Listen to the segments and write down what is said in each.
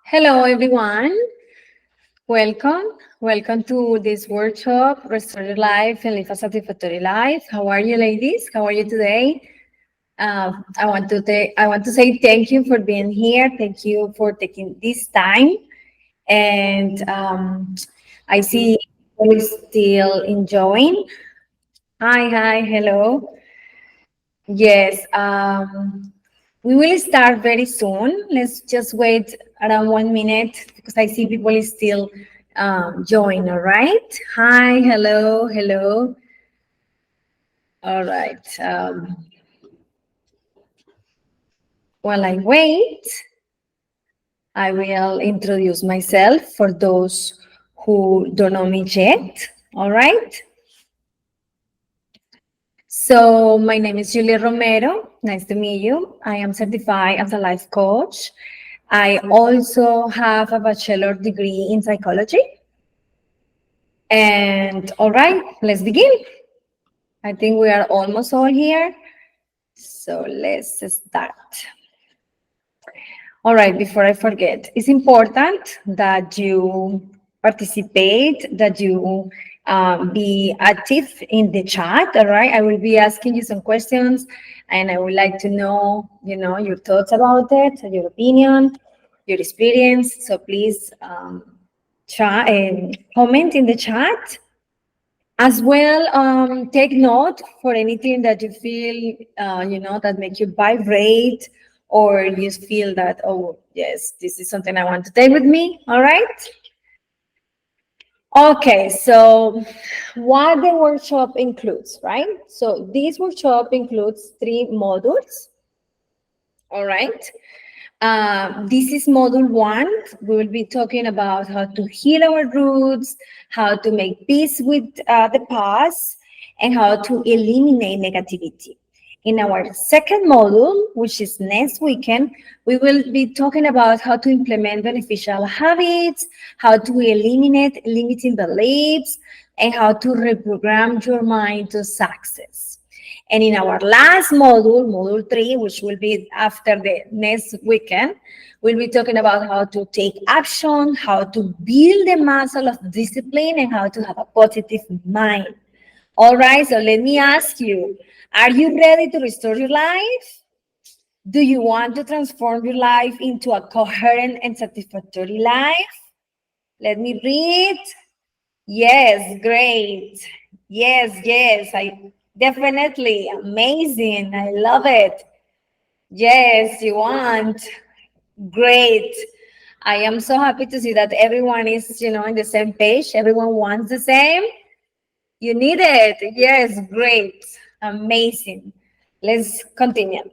Hello, everyone. Welcome. Welcome to this workshop, Restore Your Life and Live a Satisfactory Life. How are you, ladies? How are you today? I want to say thank you for being here. Thank you for taking this time. And I see you still enjoying. Hi, hello. Yes. We will start very soon. Let's just wait around 1 minute because I see people is still join. All right. Hi, hello. All right. While I wait, I will introduce myself for those who don't know me yet. All right. So my name is Julia Romero. Nice to meet you. I am certified as a life coach. I also have a bachelor degree in psychology. And all right, let's begin. I think we are almost all here. So let's start. All right, before I forget, it's important that you participate, that you be active in the chat. All right, I will be asking you some questions, and I would like to know, your thoughts about it, your opinion, your experience. So please comment in the chat. As well, take note for anything that you feel, that make you vibrate, or you feel that, oh, yes, this is something I want to take with me. All right. Okay, so what the workshop includes, right? So this workshop includes 3 modules. All right. This is module 1. We will be talking about how to heal our roots, how to make peace with the past, and how to eliminate negativity. In our second module, which is next weekend, we will be talking about how to implement beneficial habits, how to eliminate limiting beliefs, and how to reprogram your mind to success. And in our last module, module 3, which will be after the next weekend, we'll be talking about how to take action, how to build the muscle of discipline, and how to have a positive mind. All right, so let me ask you, are you ready to restore your life? Do you want to transform your life into a coherent and satisfactory life? Let me read. Yes, great. Yes, I definitely amazing. I love it. Yes, you want. Great. I am so happy to see that everyone is, in the same page. Everyone wants the same. You need it. Yes, great. Amazing. Let's continue.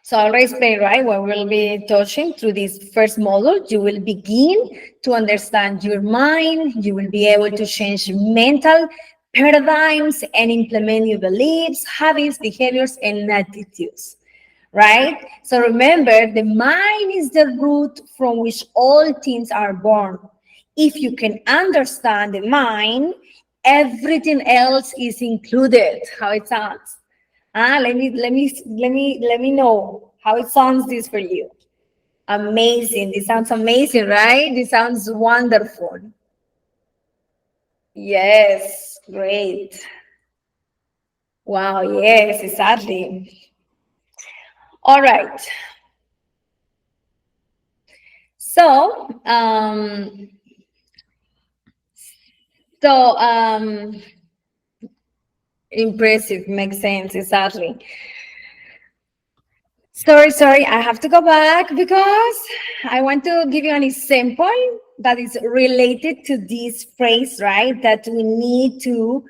So I'll explain, right, what we'll be touching through this first module. You will begin to understand your mind. You will be able to change mental paradigms and implement new beliefs, habits, behaviors, and attitudes, right? So remember, the mind is the root from which all things are born. If you can understand the mind, everything else is included. How it sounds? Let me know how it sounds this for you. Amazing. This sounds amazing, right? This sounds wonderful. Yes, great. Wow, yes, exactly. All right. So, impressive, makes sense, exactly. Sorry, I have to go back because I want to give you an example that is related to this phrase, right? That we need to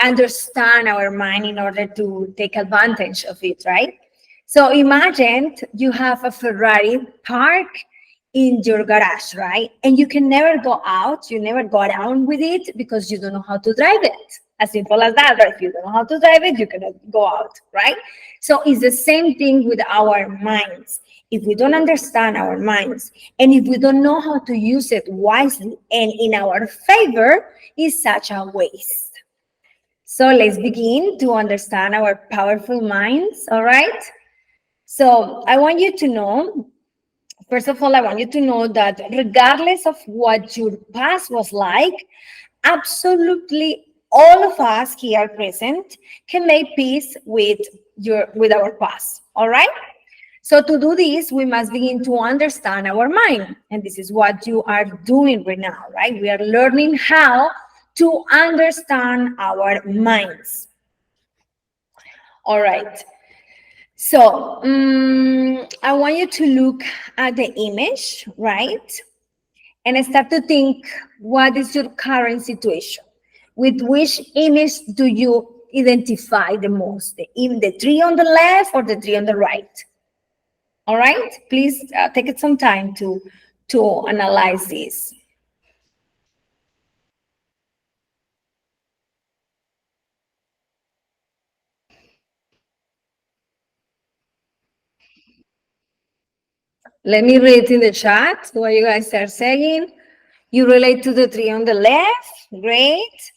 understand our mind in order to take advantage of it, right? So imagine you have a Ferrari parked in your garage, right? And you can never go out, you never go down with it because you don't know how to drive it. As simple as that, right? If you don't know how to drive it, you cannot go out, right? So it's the same thing with our minds. If we don't understand our minds and if we don't know how to use it wisely and in our favor, it's such a waste. So let's begin to understand our powerful minds, all right? So I want you to know, first of all, I want you to know that regardless of what your past was like, absolutely all of us here present can make peace with our past. All right. So to do this, we must begin to understand our mind, and this is what you are doing right now, right? We are learning how to understand our minds. All right. So I want you to look at the image, right? And start to think, what is your current situation? With which image do you identify the most? In the tree on the left or the tree on the right? All right, please take it some time to analyze this. Let me read in the chat what you guys are saying. You relate to the tree on the left. Great.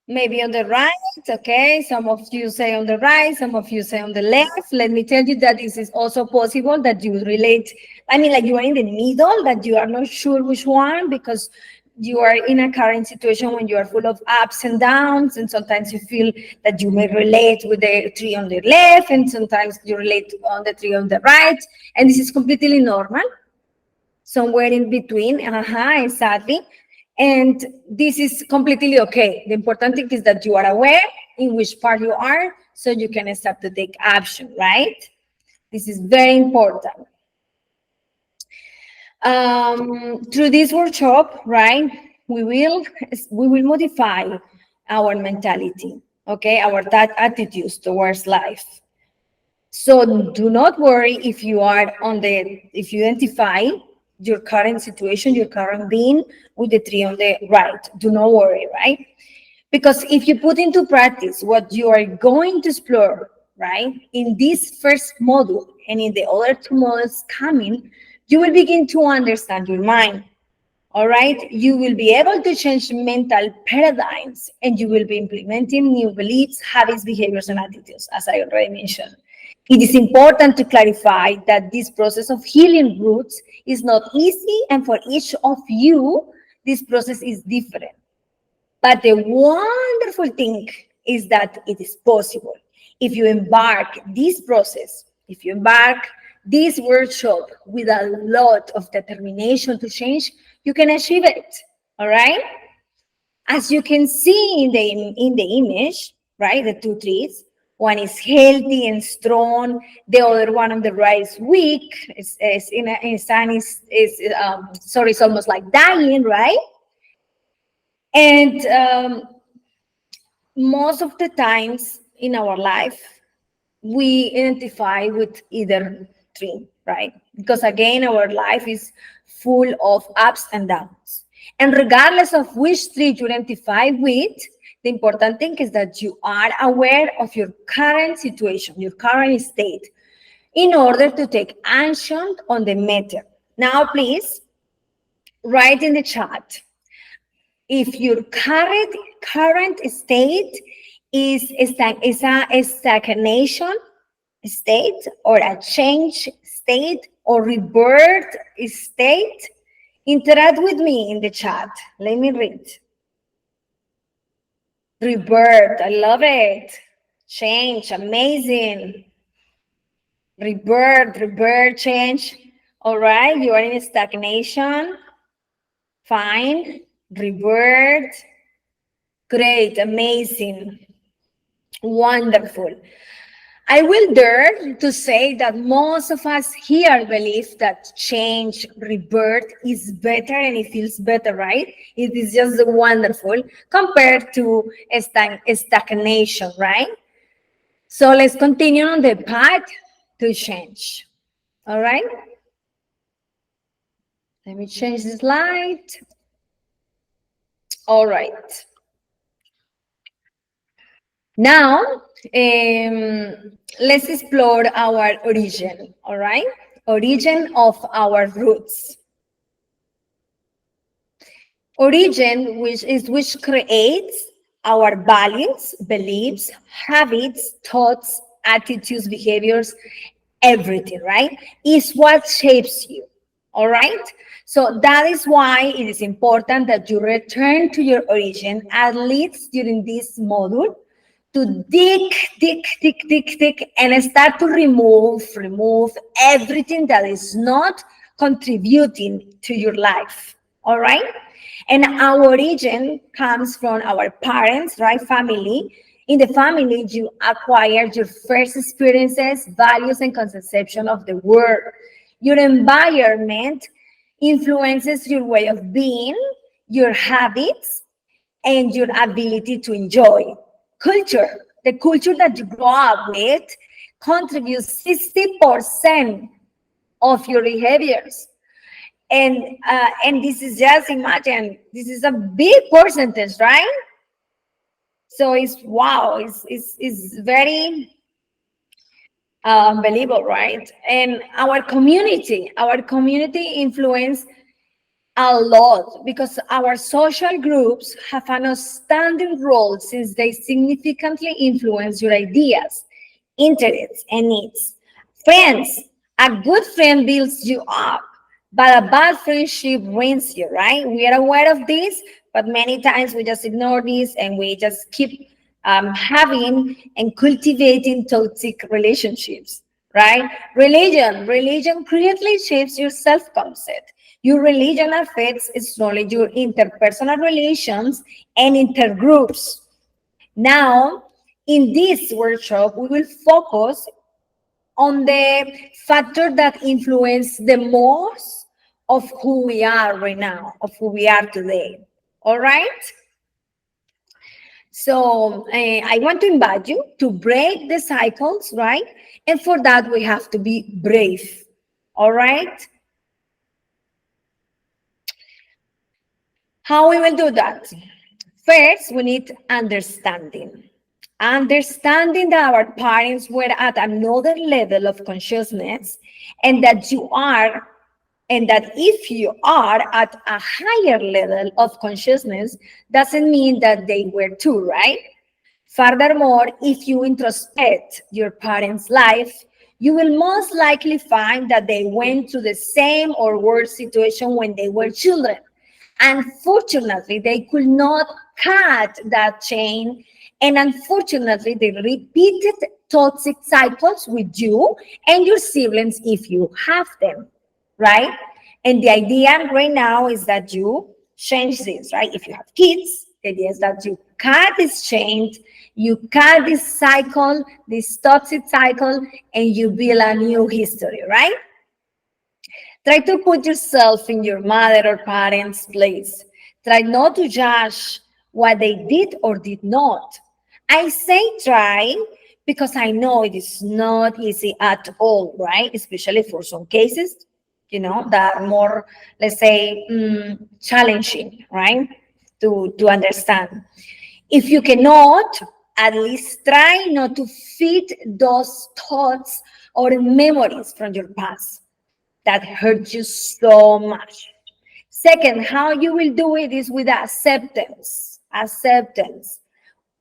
Maybe on the right, okay? Some of you say on the right, some of you say on the left. Let me tell you that this is also possible that you relate. I mean, like you are in the middle, that you are not sure which one because you are in a current situation when you are full of ups and downs, and sometimes you feel that you may relate with the tree on the left, and sometimes you relate on the tree on the right, and this is completely normal. Somewhere in between, exactly. And this is completely okay. The important thing is that you are aware in which part you are so you can start to take action, right? This is very important. Through this workshop, right, we will modify our mentality, okay, our attitudes towards life. So do not worry if you identify your current situation, your current being with the tree on the right. Do not worry, right? Because if you put into practice what you are going to explore, right, in this first module and in the other two modules coming, you will begin to understand your mind. All right, you will be able to change mental paradigms and you will be implementing new beliefs, habits, behaviors, and attitudes, as I already mentioned. It is important to clarify that this process of healing roots is not easy, and for each of you, this process is different. But the wonderful thing is that it is possible. If you embark this process, if you embark this workshop with a lot of determination to change, you can achieve it. All right? As you can see in the image, right, the two trees, one is healthy and strong, the other one on the right is weak, is in sun sorry, it's almost like dying, right? And most of the times in our life, we identify with either tree, right? Because again, our life is full of ups and downs. And regardless of which tree you identify with, the important thing is that you are aware of your current situation, your current state, in order to take action on the matter. Now, please write in the chat if your current state is a stagnation state or a change state or rebirth state. Interact with me in the chat. Let me read. Rebirth, I love it. Change, amazing. Rebirth, change. All right, you are in stagnation. Fine. Rebirth. Great, amazing. Wonderful. I will dare to say that most of us here believe that change, rebirth is better and it feels better, right? It is just wonderful compared to stagnation, right? So let's continue on the path to change. All right? Let me change the slide. All right. Now, let's explore our origin, all right? Origin of our roots. Origin, which creates our values, beliefs, habits, thoughts, attitudes, behaviors, everything, right? It's what shapes you. All right. So that is why it is important that you return to your origin, at least during this module, to dig, and start to remove everything that is not contributing to your life. All right. And our origin comes from our parents, right? Family. In the family, you acquire your first experiences, values, and conception of the world. Your environment influences your way of being, your habits, and your ability to enjoy. Culture, the culture that you grow up with, contributes 60% of your behaviors. And this is, just imagine, this is a big percentage, right? So it's wow, it's very unbelievable, right? And our community influence a lot because our social groups have an outstanding role since they significantly influence your ideas, interests, and needs. Friends, a good friend builds you up, but a bad friendship ruins you, right? We are aware of this, but many times we just ignore this and we just keep having and cultivating toxic relationships, right? Religion greatly shapes your self-concept. Your religion affects strongly your interpersonal relations and intergroups. Now, in this workshop, we will focus on the factor that influence the most of who we are right now, of who we are today. All right? So I want to invite you to break the cycles, right? And for that, we have to be brave. All right? How we will do that? First, we need understanding. Understanding that our parents were at another level of consciousness and that you are, and that if you are at a higher level of consciousness, doesn't mean that they were too, right? Furthermore, if you introspect your parents' life, you will most likely find that they went through the same or worse situation when they were children. Unfortunately, they could not cut that chain, and unfortunately, they repeated toxic cycles with you and your siblings if you have them, right? And the idea right now is that you change this, right? If you have kids, the idea is that you cut this chain, you cut this cycle, this toxic cycle, and you build a new history, right? Try to put yourself in your mother or parents' place. Try not to judge what they did or did not. I say try because I know it is not easy at all, right? Especially for some cases, that are more, let's say, challenging, right? To understand. If you cannot, at least try not to feed those thoughts or memories from your past that hurt you so much. Second, how you will do it is with acceptance. Acceptance.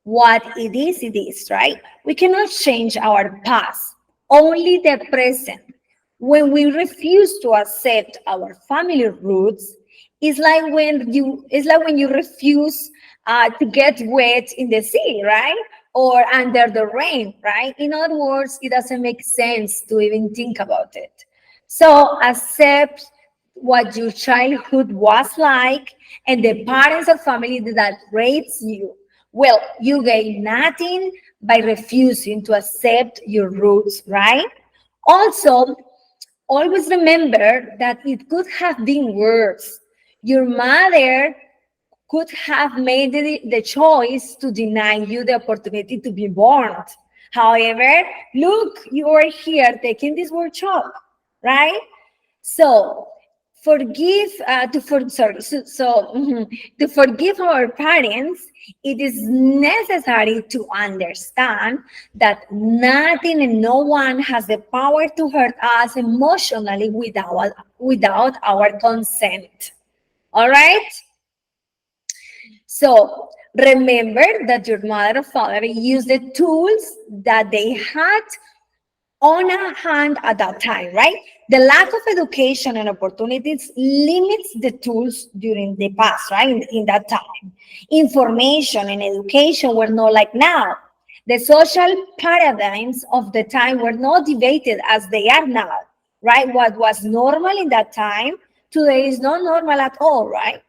What it is, right? We cannot change our past, only the present. When we refuse to accept our family roots, it's like when you refuse to get wet in the sea, right? Or under the rain, right? In other words, it doesn't make sense to even think about it. So accept what your childhood was like and the parents or family that raised you. Well, you gain nothing by refusing to accept your roots, right? Also, always remember that it could have been worse. Your mother could have made the choice to deny you the opportunity to be born. However, look, you are here taking this workshop, right? So forgive to for sorry to forgive our parents, it is necessary to understand that nothing and no one has the power to hurt us emotionally without our consent. All right. So remember that your mother or father used the tools that they had on a hand at that time, right? The lack of education and opportunities limits the tools during the past, right? In that time, information and education were not like now. The social paradigms of the time were not debated as they are now, right? What was normal in that time today is not normal at all, right?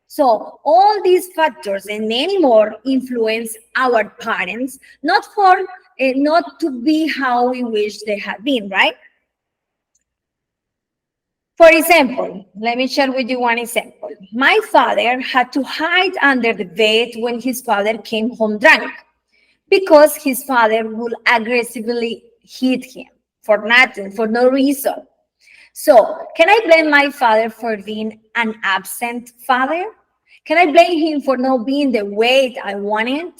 So all these factors and many more influence our parents, not to be how we wish they had been, right? For example, let me share with you one example. My father had to hide under the bed when his father came home drunk because his father would aggressively hit him for nothing, for no reason. So, can I blame my father for being an absent father? Can I blame him for not being the weight I wanted?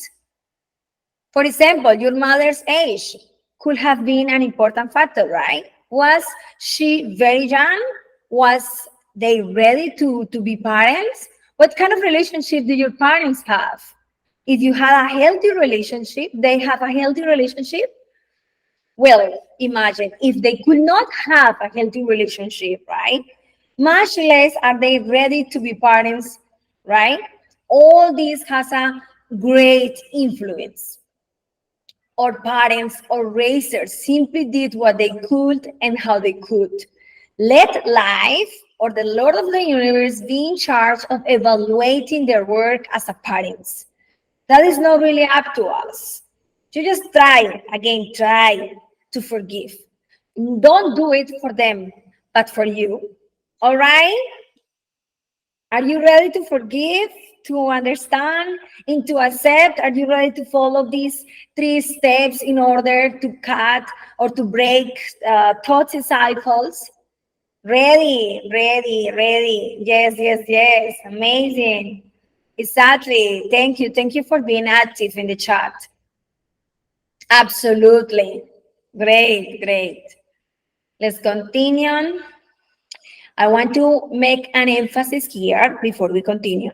For example, your mother's age could have been an important factor, right? Was she very young? Was they ready to be parents? What kind of relationship do your parents have? If you had a healthy relationship, they have a healthy relationship. Well, imagine if they could not have a healthy relationship, right? Much less are they ready to be parents, right? All this has a great influence. Our parents or raisers simply did what they could and how they could. Let life or the Lord of the universe be in charge of evaluating their work as a parents. That is not really up to us. You just try, again, try to forgive. Don't do it for them, but for you. All right? Are you ready to forgive, to understand, and to accept? Are you ready to follow these 3 steps in order to cut or to break thoughts and cycles? Ready, ready, ready. Yes, yes, yes. Amazing. Exactly. Thank you. Thank you for being active in the chat. Absolutely. Great, great. Let's continue. I want to make an emphasis here before we continue.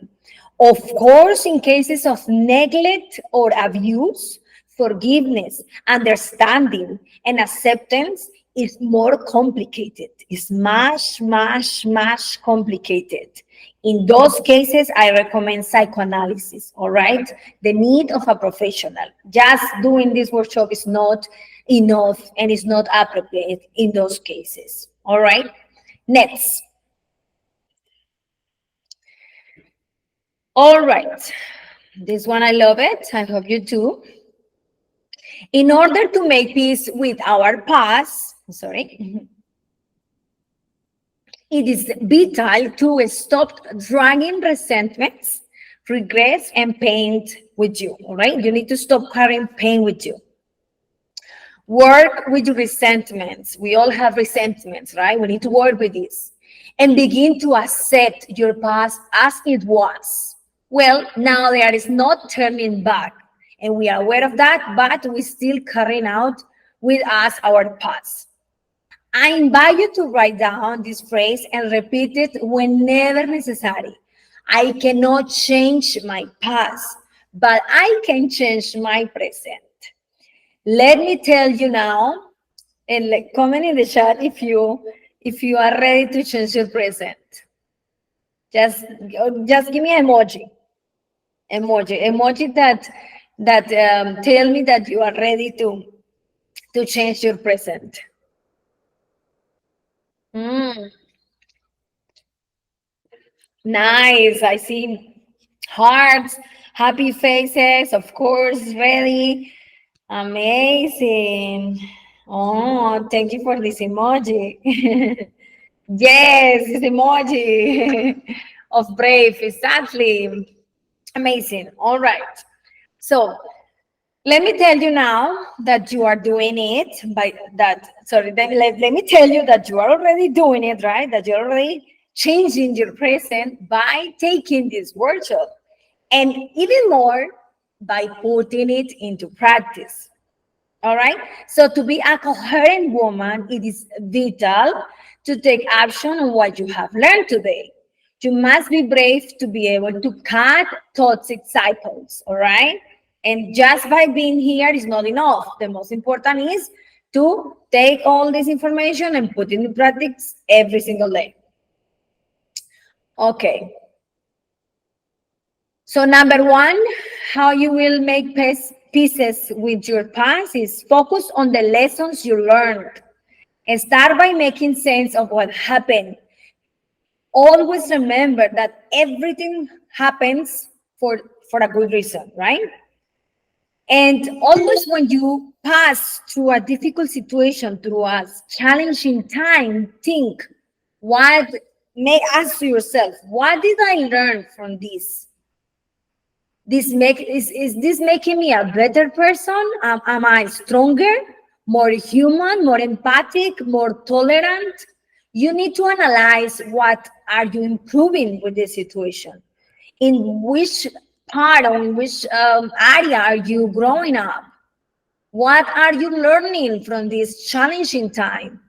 Of course, in cases of neglect or abuse, forgiveness, understanding, and acceptance is more complicated. It's much, much, much complicated. In those cases, I recommend psychoanalysis, all right? The need of a professional. Just doing this workshop is not enough and is not appropriate in those cases, all right? Next. All right. This one, I love it. I hope you too. In order to make peace with our past, sorry, it is vital to stop dragging resentments, regrets, and pain with you. All right. You need to stop carrying pain with you. Work with your resentments. We all have resentments, right? We need to work with this and begin to accept your past as it was. Well, now there is not turning back, and we are aware of that, but we still carrying out with us our past. I invite you to write down this phrase and repeat it whenever necessary. I cannot change my past, but I can change my present. Let me tell you now, and comment in the chat if you are ready to change your present. Just give me an emoji that tell me that you are ready to change your present. Mm, nice. I see hearts, happy faces, of course, ready. Amazing. Oh, thank you for this emoji. Yes, this emoji of brave, exactly. Amazing. All right. So let me tell you now that you are doing it by that. Sorry, let me tell you that you are already doing it, right? That you're already changing your present by taking this workshop, and even more by putting it into practice. All right. So to be a coherent woman, it is vital to take action on what you have learned today. You must be brave to be able to cut toxic cycles. All right. And just by being here is not enough. The most important is to take all this information and put it in practice every single day. Okay. So number one, how you will make pieces with your past is focus on the lessons you learned. And start by making sense of what happened. Always remember that everything happens for a good reason, right? And always when you pass through a difficult situation, through a challenging time, think, what may ask yourself, what did I learn from this? Is this making me a better person? Am I stronger, more human, more empathic, more tolerant? You need to analyze what are you improving with the situation. In which part or in which area are you growing up? What are you learning from this challenging time?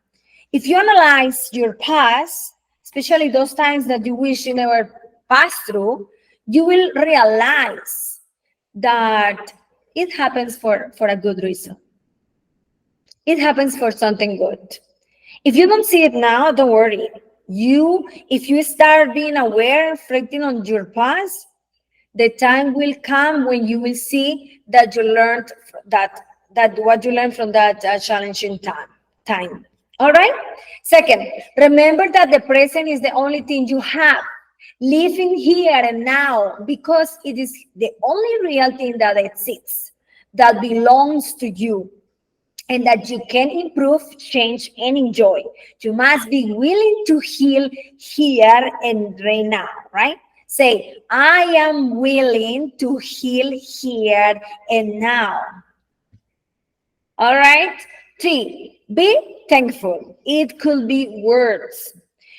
If you analyze your past, especially those times that you wish you never passed through, you will realize that it happens for a good reason. It happens for something good. If you don't see it now, don't worry. If you start being aware, reflecting on your past, the time will come when you will see that you learned that what you learned from that challenging time. All right. Second, remember that the present is the only thing you have. Living here and now, because it is the only real thing that exists, that belongs to you, and that you can improve, change, and enjoy. You must be willing to heal here and right now, right? Say, I am willing to heal here and now. All right? 3, be thankful. It could be words.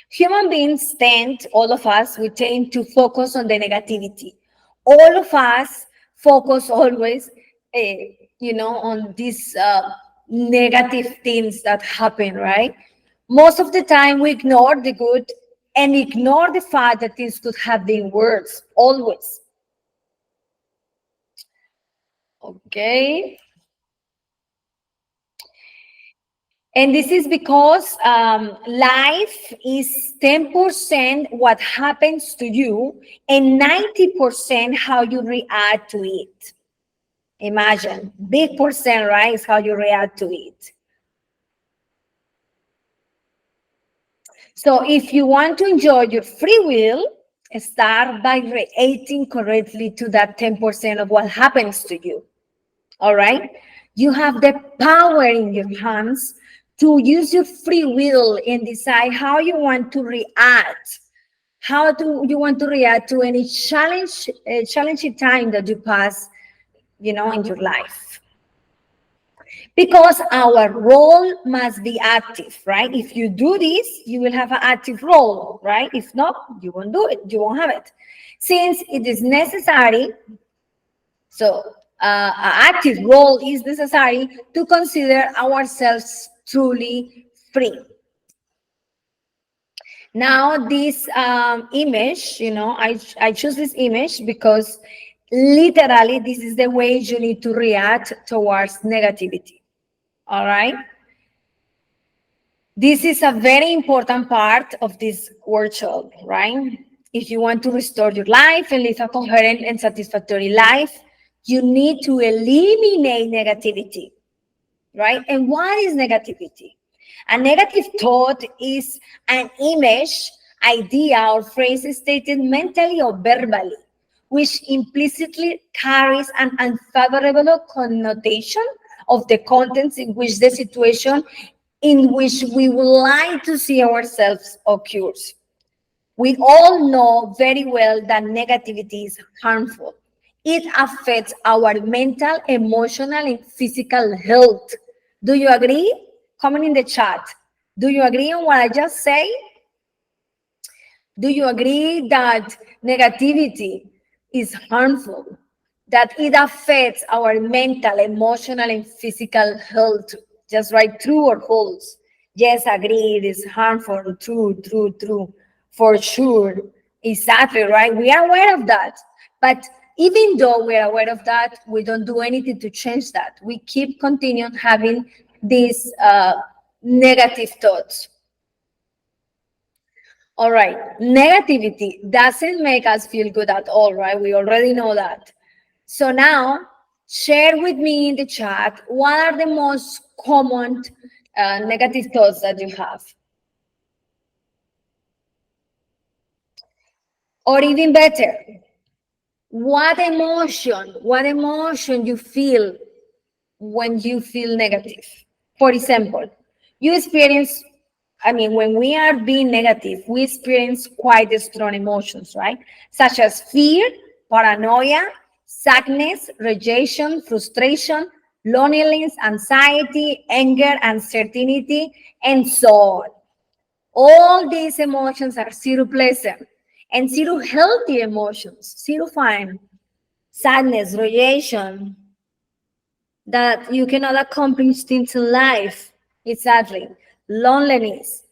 Human beings tend, all of us, we tend to focus on the negativity. All of us focus always, on these negative things that happen, right? Most of the time we ignore the good and ignore the fact that things could have been worse, always. Okay. And this is because life is 10% what happens to you and 90% how you react to it. Imagine, big percent, right, is how you react to it. So if you want to enjoy your free will, start by reacting correctly to that 10% of what happens to you. All right? You have the power in your hands to use your free will and decide how you want to react. How do you want to react to any challenging time that you pass, in your life? Because our role must be active, right? If you do this, you will have an active role, right? If not, you won't do it. You won't have it. Since it is necessary, so an active role is necessary to consider ourselves truly free. Now, this image, I choose this image because literally this is the way you need to react towards negativity. All right? This is a very important part of this workshop, right? If you want to restore your life and live a coherent and satisfactory life, you need to eliminate negativity, right? And what is negativity? A negative thought is an image, idea, or phrase stated mentally or verbally, which implicitly carries an unfavorable connotation of the contents in which the situation in which we would like to see ourselves occurs. We all know very well that negativity is harmful. It affects our mental, emotional, and physical health. Do you agree? Comment in the chat. Do you agree on what I just said? Do you agree that negativity is harmful? That it affects our mental, emotional, and physical health? Just write true or false. Yes, agree, it is harmful. True. For sure. Exactly, right? We are aware of that. But even though we're aware of that, we don't do anything to change that. We keep continuing having these negative thoughts. All right, negativity doesn't make us feel good at all, right? We already know that. So now, share with me in the chat what are the most common negative thoughts that you have. Or even better, what emotion you feel when you feel negative. For example, you experience, I mean, when we are being negative, we experience quite strong emotions, right? Such as fear, paranoia, sadness, rejection, frustration, loneliness, anxiety, anger, uncertainty, and so on. All these emotions are zero pleasant and zero healthy emotions, zero fun, sadness, rejection, that you cannot accomplish things in life. Exactly. Loneliness.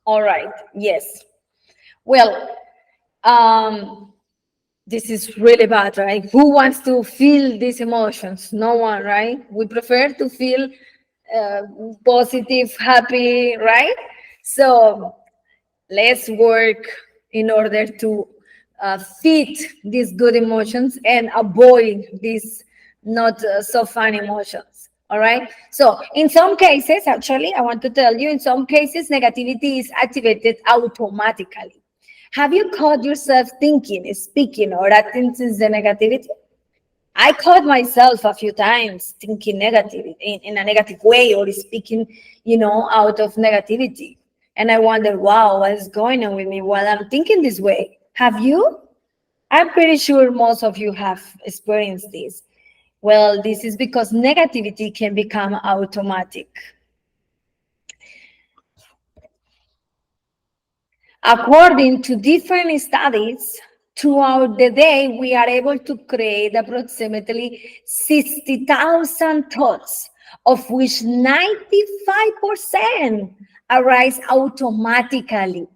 All right. Yes. Well, this is really bad, right? Who wants to feel these emotions? No one, right? We prefer to feel uh, positive, happy, right? So let's work in order to fit these good emotions and avoid these not so fun emotions. All right. So in some cases, actually, I want to tell you, in some cases, negativity is activated automatically. Have you caught yourself thinking, speaking, or acting since the negativity? I caught myself a few times thinking negative in a negative way or speaking, out of negativity. And I wonder, wow, what is going on with me while I'm thinking this way? Have you? I'm pretty sure most of you have experienced this. Well, this is because negativity can become automatic. According to different studies, throughout the day, we are able to create approximately 60,000 thoughts, of which 95% arise automatically,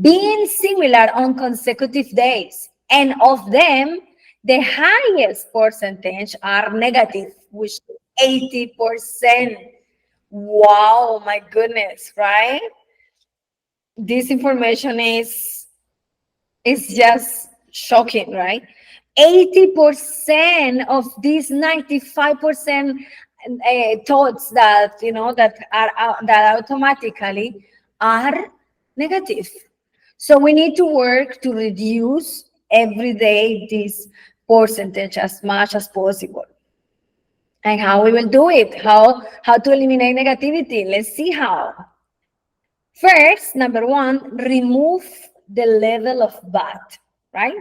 being similar on consecutive days. And of them, the highest percentage are negative, which is 80%. Wow, my goodness, right? This information is just shocking, right? 80% of these 95% thoughts that that automatically are negative. So we need to work to reduce every day this percentage as much as possible. And how we will do it? How to eliminate negativity? Let's see how. First, number one, remove the level of bad, right?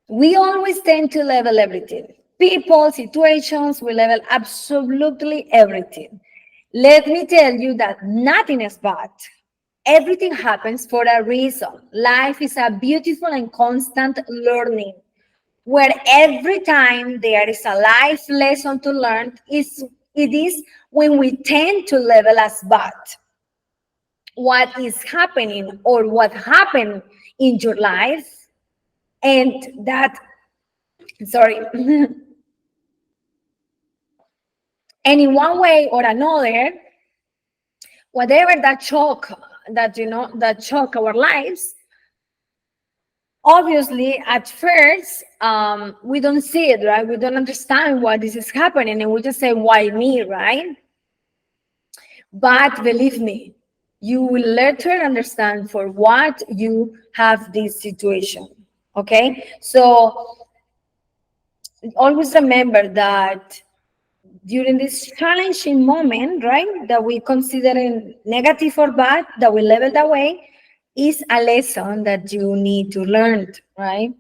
We always tend to level everything. People, situations, we level absolutely everything. Let me tell you that nothing is bad. Everything happens for a reason. Life is a beautiful and constant learning, where every time there is a life lesson to learn, it is when we tend to level as bad. What is happening or what happened in your life, and that, sorry, and in one way or another, whatever that shock that shock our lives, obviously at first we don't see it, right? We don't understand why this is happening, and we just say, why me, right? But believe me, you will later understand for what you have this situation. Okay, so always remember that during this challenging moment, right, that we consider negative or bad, that we level that way, is a lesson that you need to learn, right?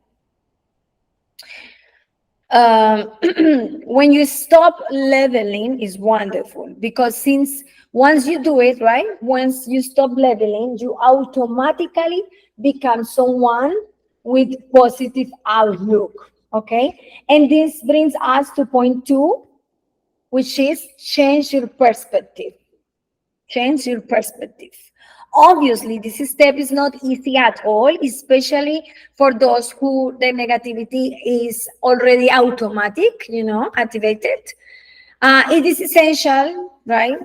When you stop leveling is wonderful, because since once you do it, right, once you stop leveling, you automatically become someone with positive outlook. Okay, and this brings us to point two, which is change your perspective. Change your perspective. Obviously, this step is not easy at all, especially for those who the negativity is already automatic, activated. It is essential, right,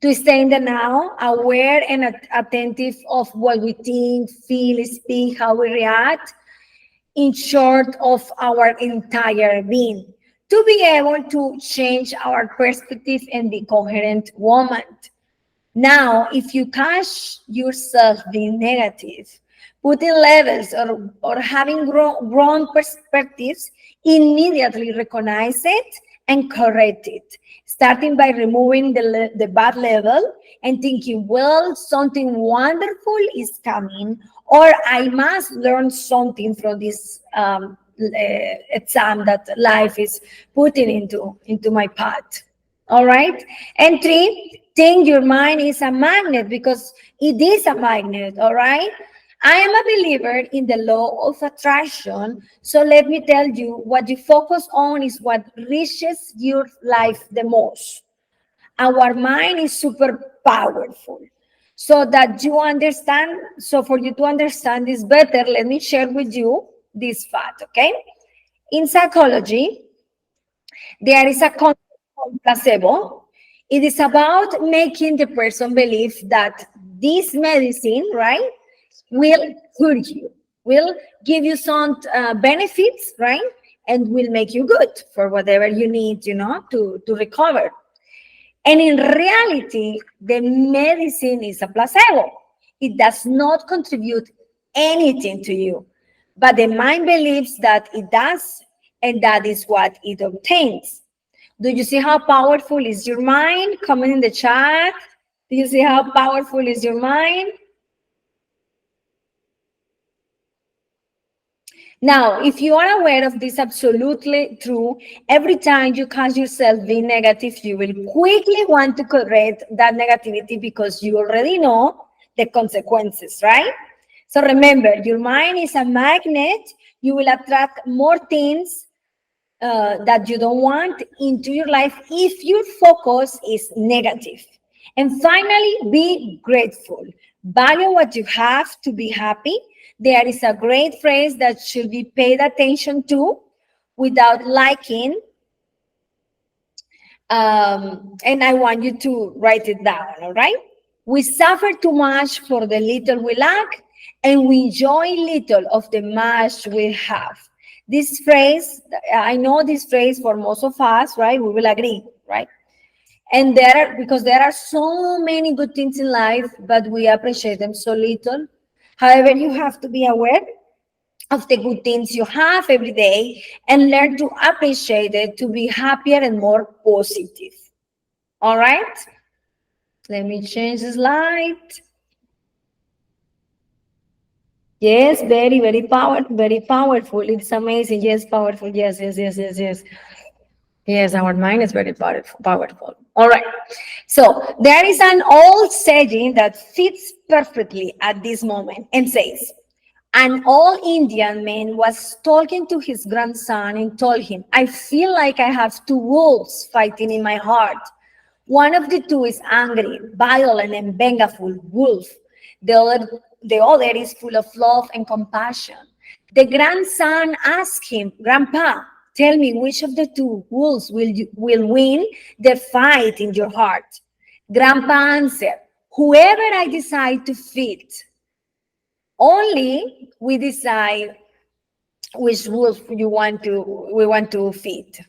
to stay in the now, aware and attentive of what we think, feel, speak, how we react, in short of our entire being, to be able to change our perspective and be coherent woman. Now, if you catch yourself being negative, putting levels or having wrong perspectives, immediately recognize it and correct it, starting by removing the bad level and thinking, well, something wonderful is coming, or I must learn something from this exam that life is putting into my path. All right. And three, think your mind is a magnet because it is a magnet. All right. I am a believer in the law of attraction. So let me tell you, what you focus on is what reaches your life the most. Our mind is super powerful. So that you understand, so for you to understand this better, let me share with you this fact. Okay. In psychology, there is a concept called placebo. It is about making the person believe that this medicine, right, will cure you, will give you some benefits, right, and will make you good for whatever you need, to recover. And in reality, the medicine is a placebo. It does not contribute anything to you, but the mind believes that it does, and that is what it obtains. Do you see how powerful is your mind? Comment in the chat. Do you see how powerful is your mind? Now, if you are aware of this absolutely true, every time you catch yourself being negative, you will quickly want to correct that negativity because you already know the consequences, right? So remember, your mind is a magnet. You will attract more things that you don't want into your life if your focus is negative. And finally, be grateful. Value what you have to be happy. There is a great phrase that should be paid attention to without liking. And I want you to write it down, all right? We suffer too much for the little we lack, and we enjoy little of the much we have. This phrase, I know this phrase for most of us, right? We will agree, right? And because there are so many good things in life, but we appreciate them so little. However, you have to be aware of the good things you have every day and learn to appreciate it to be happier and more positive. All right? Let me change the slide. Yes, very, very powerful. It's amazing. Yes, powerful. Yes, yes, yes, yes, yes. Yes, our mind is very powerful. All right. So there is an old saying that fits perfectly at this moment and says, an old Indian man was talking to his grandson and told him, I feel like I have two wolves fighting in my heart. One of the two is angry, violent, and vengeful wolf. The other is full of love and compassion. The grandson asked him, Grandpa, tell me which of the two wolves will win the fight in your heart. Grandpa answered, whoever I decide to feed. Only we decide which wolf we want to feed.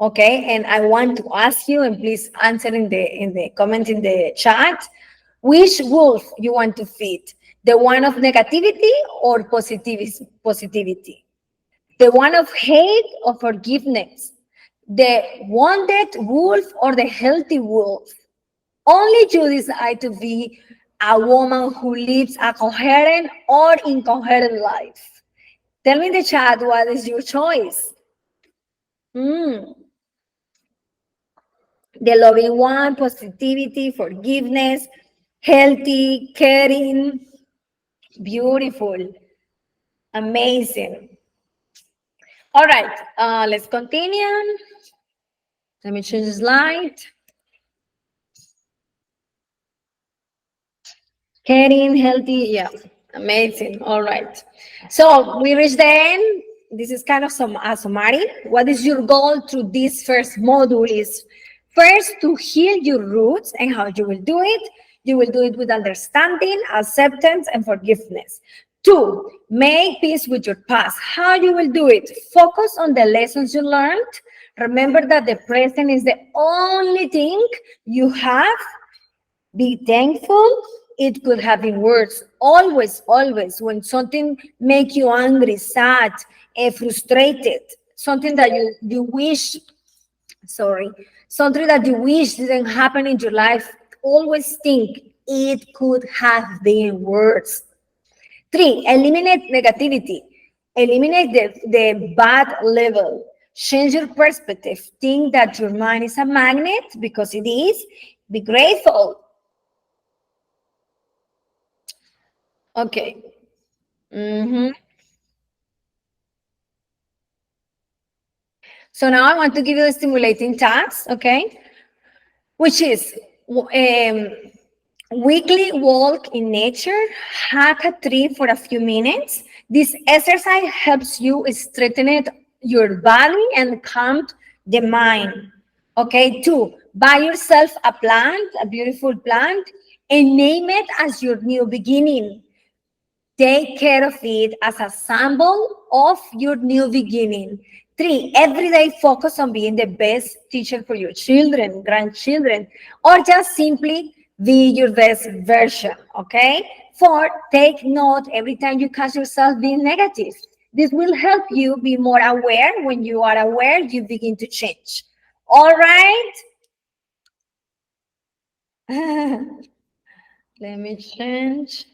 Okay, and I want to ask you, and please answer in the comment in the chat, which wolf you want to feed, the one of negativity or positivity, the one of hate or forgiveness, the wounded wolf or the healthy wolf. Only you decide to be a woman who lives a coherent or incoherent life. Tell me in the chat, what is your choice? The loving one, positivity, forgiveness, healthy, caring, beautiful, amazing. All right, let's continue. Let me change the slide. Caring, healthy, yeah, amazing. All right. So we reached the end. this is kind of some a summary. What is your goal through this first module is first to heal your roots, and how you will do it. You will do it with understanding, acceptance, and forgiveness. Two, make peace with your past. How you will do it? Focus on the lessons you learned. Remember that the present is the only thing you have. Be thankful. It could have been worse. Always, always, when something make you angry, sad, frustrated, something that you wish, sorry, something that you wish didn't happen in your life, always think it could have been worse. Three, eliminate negativity. Eliminate the bad level. Change your perspective. Think that your mind is a magnet, because it is. Be grateful. Okay. Mhm. So now I want to give you a stimulating task, okay? Which is weekly walk in nature, hack a tree for a few minutes. This exercise helps you strengthen your body and calm the mind. Okay, two, buy yourself a plant, a beautiful plant, and name it as your new beginning. Take care of it as a symbol of your new beginning. Three, every day focus on being the best teacher for your children, grandchildren, or just simply be your best version. Okay? Four, take note every time you catch yourself being negative. This will help you be more aware. When you are aware, you begin to change. All right? Let me change.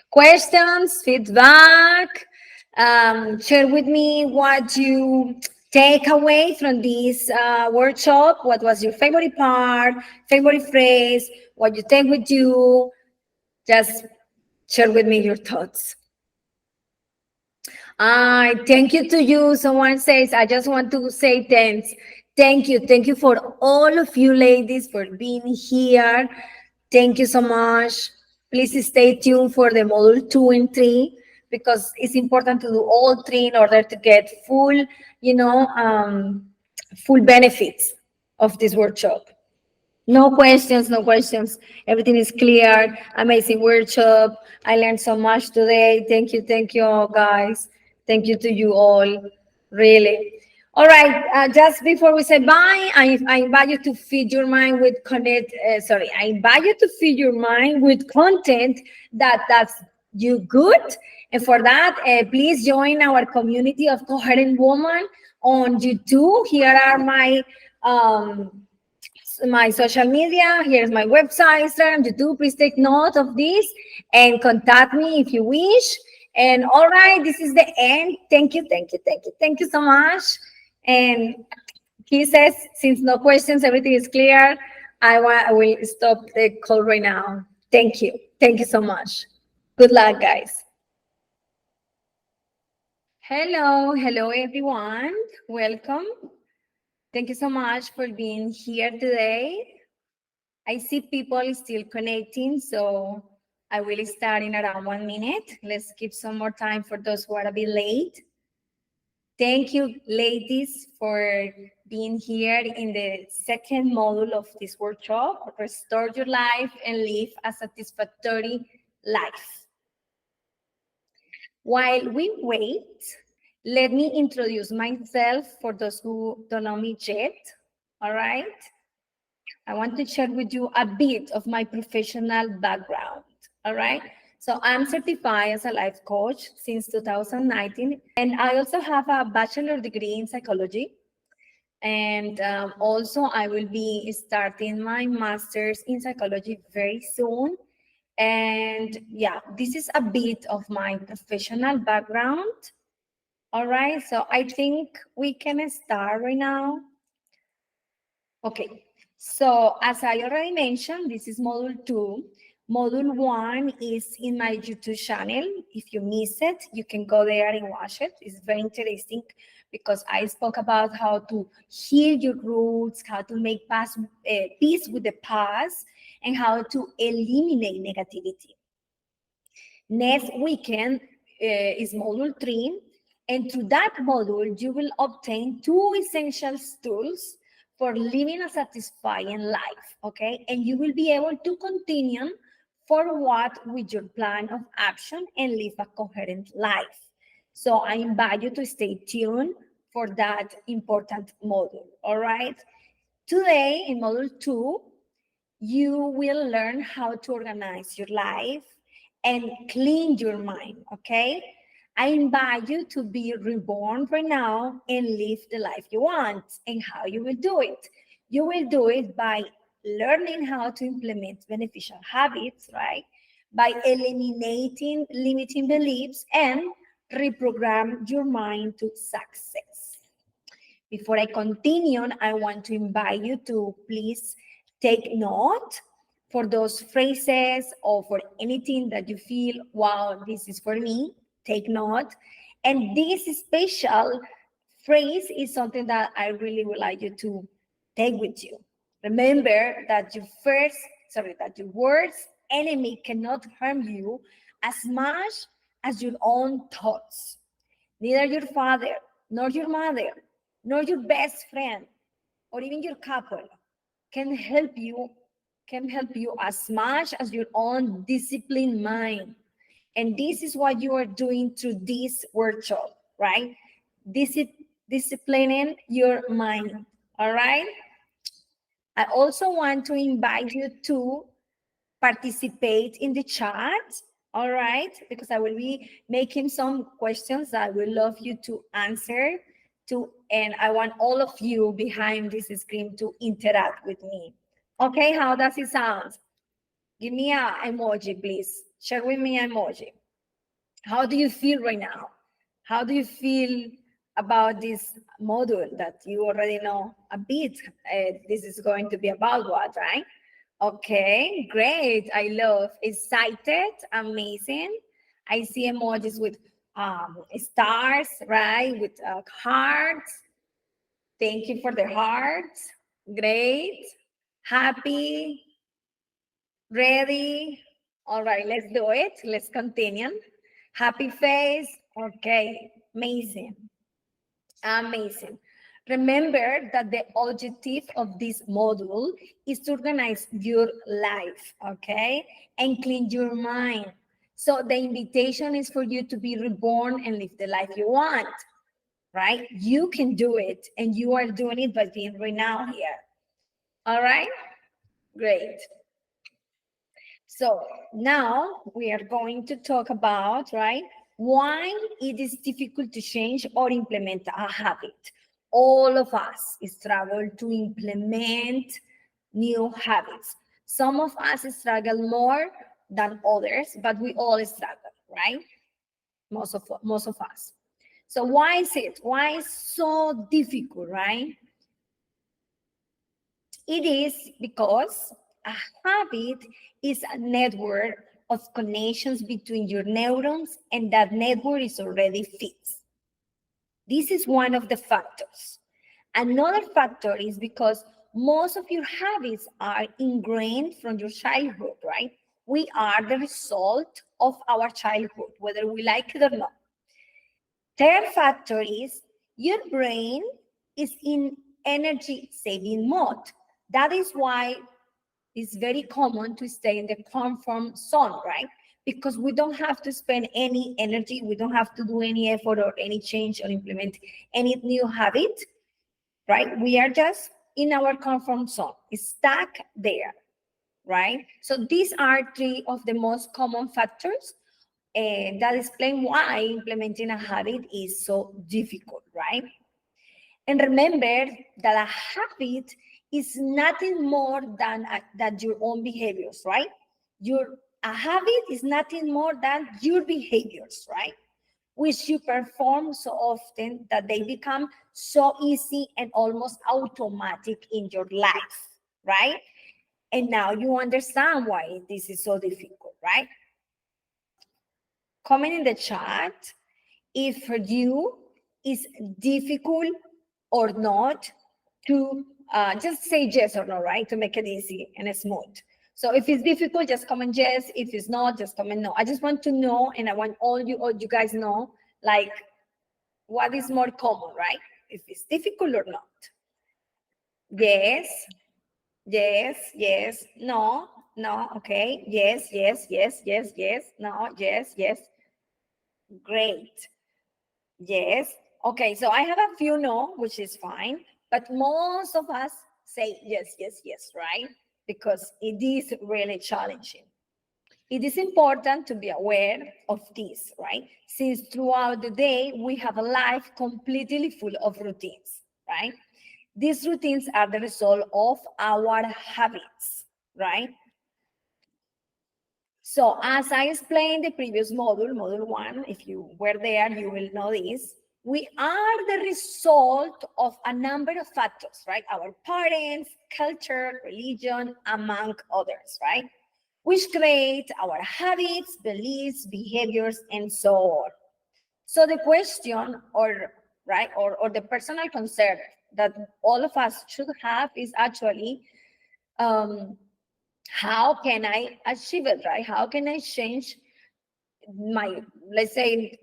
Questions, feedback, share with me what you take away from this workshop. What was your favorite part, favorite phrase, what you take with you? Just share with me your thoughts. Thank you to you. Someone says, I just want to say thanks. Thank you. Thank you for all of you ladies for being here. Thank you so much. Please stay tuned for the module 2 and 3, because it's important to do all three in order to get full, full benefits of this workshop. No questions, no questions. Everything is clear. Amazing workshop. I learned so much today. Thank you, all guys. Thank you to you all, really. All right, just before we say bye, I invite you to feed your mind with I invite you to feed your mind with content that's you good. And for that, please join our community of coherent women on YouTube. Here are my social media. Here's my website, Instagram, YouTube. Please take note of this and contact me if you wish. And all right, this is the end. Thank you, thank you so much. And he says, since no questions, everything is clear, I will stop the call right now. Thank you so much. Good luck, guys. Hello everyone. Welcome. Thank you so much for being here today. I see people still connecting, so I will start in around 1 minute. Let's give some more time for those who are a bit late. Thank you, ladies, for being here in the second module of this workshop, Restore Your Life and Live a Satisfactory Life. While we wait, let me introduce myself for those who don't know me yet, all right? I want to share with you a bit of my professional background, all right? So I'm certified as a life coach since 2019, and I also have a bachelor degree in psychology. And also I will be starting my master's in psychology very soon. And yeah, this is a bit of my professional background. All right, so I think we can start right now. Okay, so as I already mentioned, this is module 2. Module 1 is in my YouTube channel. If you miss it, you can go there and watch it. It's very interesting because I spoke about how to heal your roots, how to make peace with the past, and how to eliminate negativity. Next weekend, is module 3. And through that module, you will obtain 2 essential tools for living a satisfying life, okay? And you will be able to continue forward with your plan of action and live a coherent life. So I invite you to stay tuned for that important module, all right? Today, in module 2, you will learn how to organize your life and clean your mind, okay? I invite you to be reborn right now and live the life you want. And how you will do it? You will do it by learning how to implement beneficial habits, right? By eliminating limiting beliefs and reprogram your mind to success. Before I continue, I want to invite you to please take note for those phrases or for anything that you feel, wow, this is for me, take note. And this special phrase is something that I really would like you to take with you. Remember that that your worst enemy cannot harm you as much as your own thoughts. Neither your father, nor your mother, nor your best friend, or even your couple can help you as much as your own disciplined mind. And this is what you are doing through this workshop, right? Disciplining your mind. All right. I also want to invite you to participate in the chat, all right? Because I will be making some questions that I would love you to answer to, and I want all of you behind this screen to interact with me. Okay, how does it sound? Give me an emoji, please. Share with me an emoji. How do you feel right now? How do you feel about this module that you already know a bit? This is going to be about what, right? Okay, great. I love excited, amazing. I see emojis with stars, right? With hearts. Thank you for the hearts. Great. Happy. Ready. All right, let's do it. Let's continue. Happy face. Okay, amazing. Amazing. Remember that the objective of this module is to organize your life, okay? And clean your mind. So the invitation is for you to be reborn and live the life you want, right? You can do it, and you are doing it by being right now here. All right? Great. So now we are going to talk about, right, why it is difficult to change or implement a habit. All of us struggle to implement new habits. Some of us struggle more than others, but we all struggle, right? Most of us. So why is it? Why is so difficult, right? It is because a habit is a network of connections between your neurons, and that network is already fixed. This is one of the factors. Another factor is because most of your habits are ingrained from your childhood, right? We are the result of our childhood, whether we like it or not. Third factor is your brain is in energy saving mode. That is why it's very common to stay in the comfort zone, right? Because we don't have to spend any energy, we don't have to do any effort or any change or implement any new habit, right? We are just in our comfort zone, stuck there, right? So these are 3 of the most common factors that explain why implementing a habit is so difficult, right? And remember that a habit is nothing more than your own behaviors, right? A habit is nothing more than your behaviors, right? Which you perform so often that they become so easy and almost automatic in your life, right? And now you understand why this is so difficult, right? Comment in the chat if for you is difficult or not to just say yes or no, right? To make it easy and smooth. So if it's difficult, just comment yes. If it's not, just comment no. I just want to know, and I want all you guys know, like, what is more common, right? If it's difficult or not. Yes, yes, yes, no, no, okay, yes, yes, yes, yes, yes, no, yes, yes. Great. Yes. Okay, so I have a few no, which is fine, but most of us say yes, yes, yes, right? Because it is really challenging. It is important to be aware of this, right? Since throughout the day, we have a life completely full of routines, right? These routines are the result of our habits, right? So as I explained the previous module 1, if you were there, you will know this. We are the result of a number of factors, right? Our parents, culture, religion, among others, right? Which create our habits, beliefs, behaviors, and so on. So the question, or the personal concern that all of us should have is actually, how can I achieve it, right? How can I change my, let's say,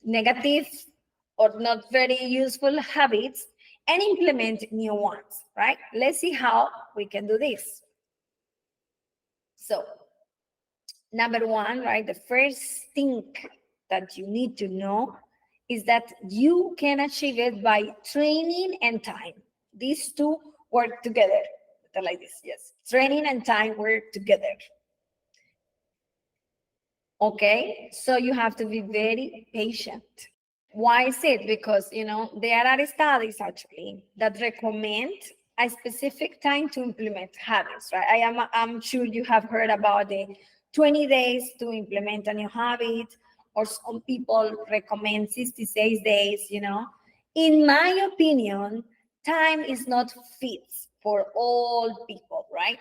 negative or not very useful habits and implement new ones, right? Let's see how we can do this. So, number one, right, the first thing that you need to know is that you can achieve it by training and time. These two work together. Like this, yes. Training and time work together. Okay, so you have to be very patient. Why is it? Because, there are studies actually that recommend a specific time to implement habits, right? I'm sure you have heard about the 20 days to implement a new habit, or some people recommend 66 days, In my opinion, time is not fit for all people, right?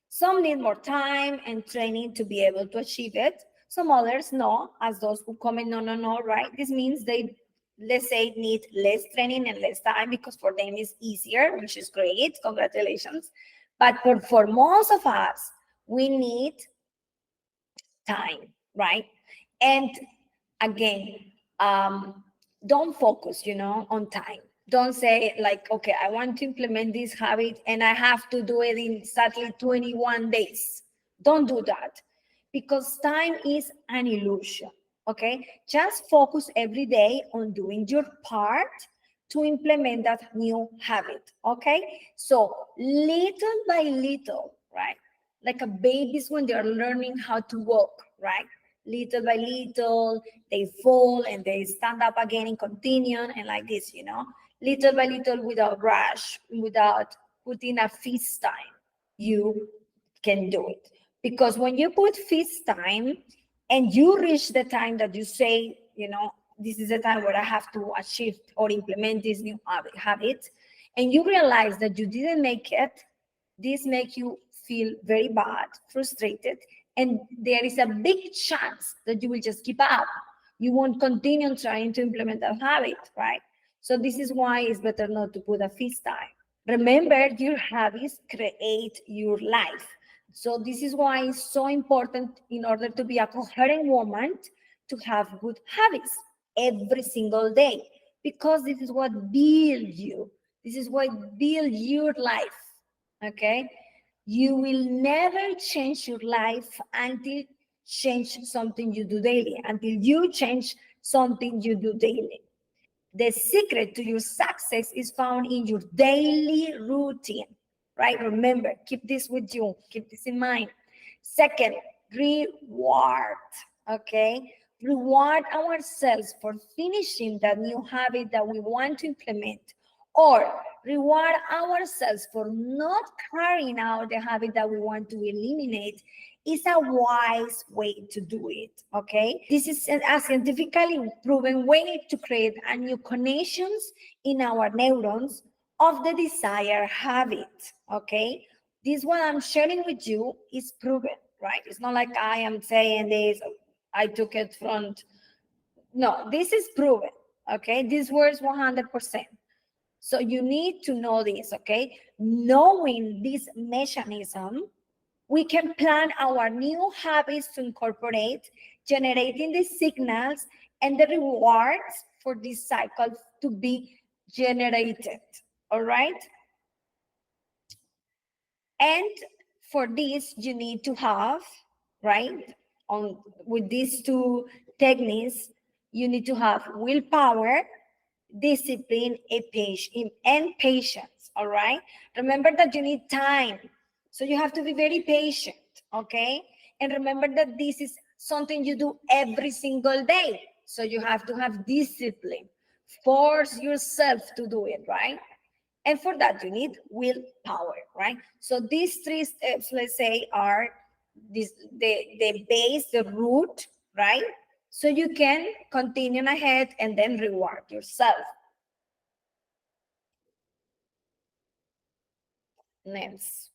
Some need more time and training to be able to achieve it. Some others no, as those who comment no, no, no, right? This means they, let's say, need less training and less time because for them it's easier, which is great. Congratulations. But for most of us, we need time, right? And again, don't focus, on time. Don't say like, okay, I want to implement this habit and I have to do it in exactly 21 days. Don't do that, because time is an illusion. Okay, just focus every day on doing your part to implement that new habit. Okay, so little by little, right? Like a babies when they are learning how to walk, right? Little by little, they fall and they stand up again and continue, and like this, little by little, without rush, without putting a feast time, you can do it. Because when you put feast time and you reach the time that you say, this is the time where I have to achieve or implement this new habit, and you realize that you didn't make it, this makes you feel very bad, frustrated, and there is a big chance that you will just give up. You won't continue trying to implement that habit, right? So this is why it's better not to put a feast time. Remember, your habits create your life. So this is why it's so important, in order to be a coherent woman, to have good habits every single day, because this is what builds you. This is what builds your life. Okay, you will never change your life until change something you do daily, until you change something you do daily. The secret to your success is found in your daily routine, right? Remember, keep this with you, keep this in mind. Second, reward, okay? Reward ourselves for finishing that new habit that we want to implement, or reward ourselves for not carrying out the habit that we want to eliminate. Is a wise way to do it, okay? This is a scientifically proven way to create a new connections in our neurons of the desired habit, okay? This what I'm sharing with you is proven, right? It's not like I am saying this, I took it from, no, this is proven, okay? This works 100%. So you need to know this, okay? Knowing this mechanism we can plan our new habits to incorporate, generating the signals and the rewards for this cycle to be generated. All right? And for this, you need to have, right? With these two techniques, you need to have willpower, discipline, and patience. All right? Remember that you need time. So you have to be very patient, okay? And remember that this is something you do every single day. So you have to have discipline. Force yourself to do it, right? And for that, you need willpower, right? So these three steps, let's say, are the base, the root, right? So you can continue ahead and then reward yourself. Next.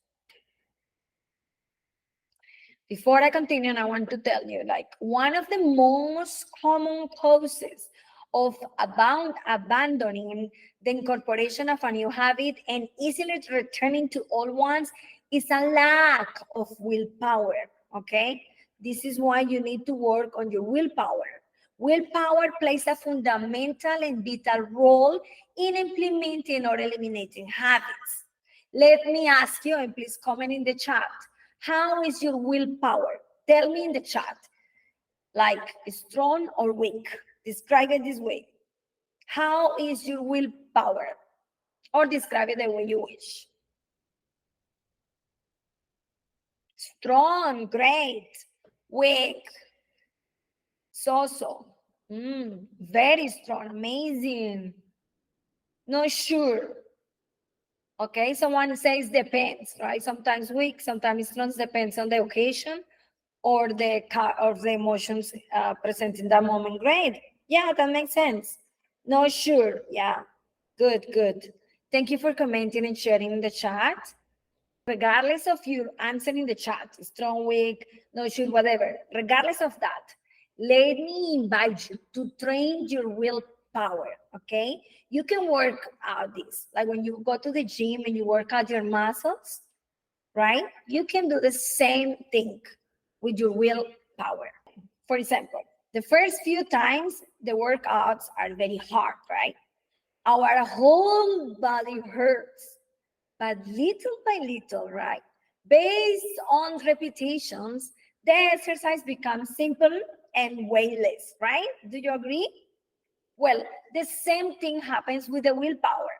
Before I continue, I want to tell you, like, one of the most common causes of abandoning the incorporation of a new habit and easily returning to old ones is a lack of willpower, okay? This is why you need to work on your willpower. Willpower plays a fundamental and vital role in implementing or eliminating habits. Let me ask you, and please comment in the chat, how is your willpower? Tell me in the chat, like strong or weak. Describe it this way. How is your willpower? Or describe it the way you wish. Strong, great. Weak, so-so. Very strong, amazing. Not sure. Okay, someone says depends, right? Sometimes weak, sometimes strong, depends on the occasion or the emotions present in that moment. Great. Yeah, that makes sense. No, sure. Yeah. Good. Thank you for commenting and sharing in the chat. Regardless of your answer in the chat, strong, weak, no, sure, whatever. Regardless of that, let me invite you to train your willpower, okay? You can work out this. Like when you go to the gym and you work out your muscles, right? You can do the same thing with your willpower. For example, the first few times the workouts are very hard, right? Our whole body hurts, but little by little, right? Based on repetitions, the exercise becomes simple and weightless, right? Do you agree? Well, the same thing happens with the willpower.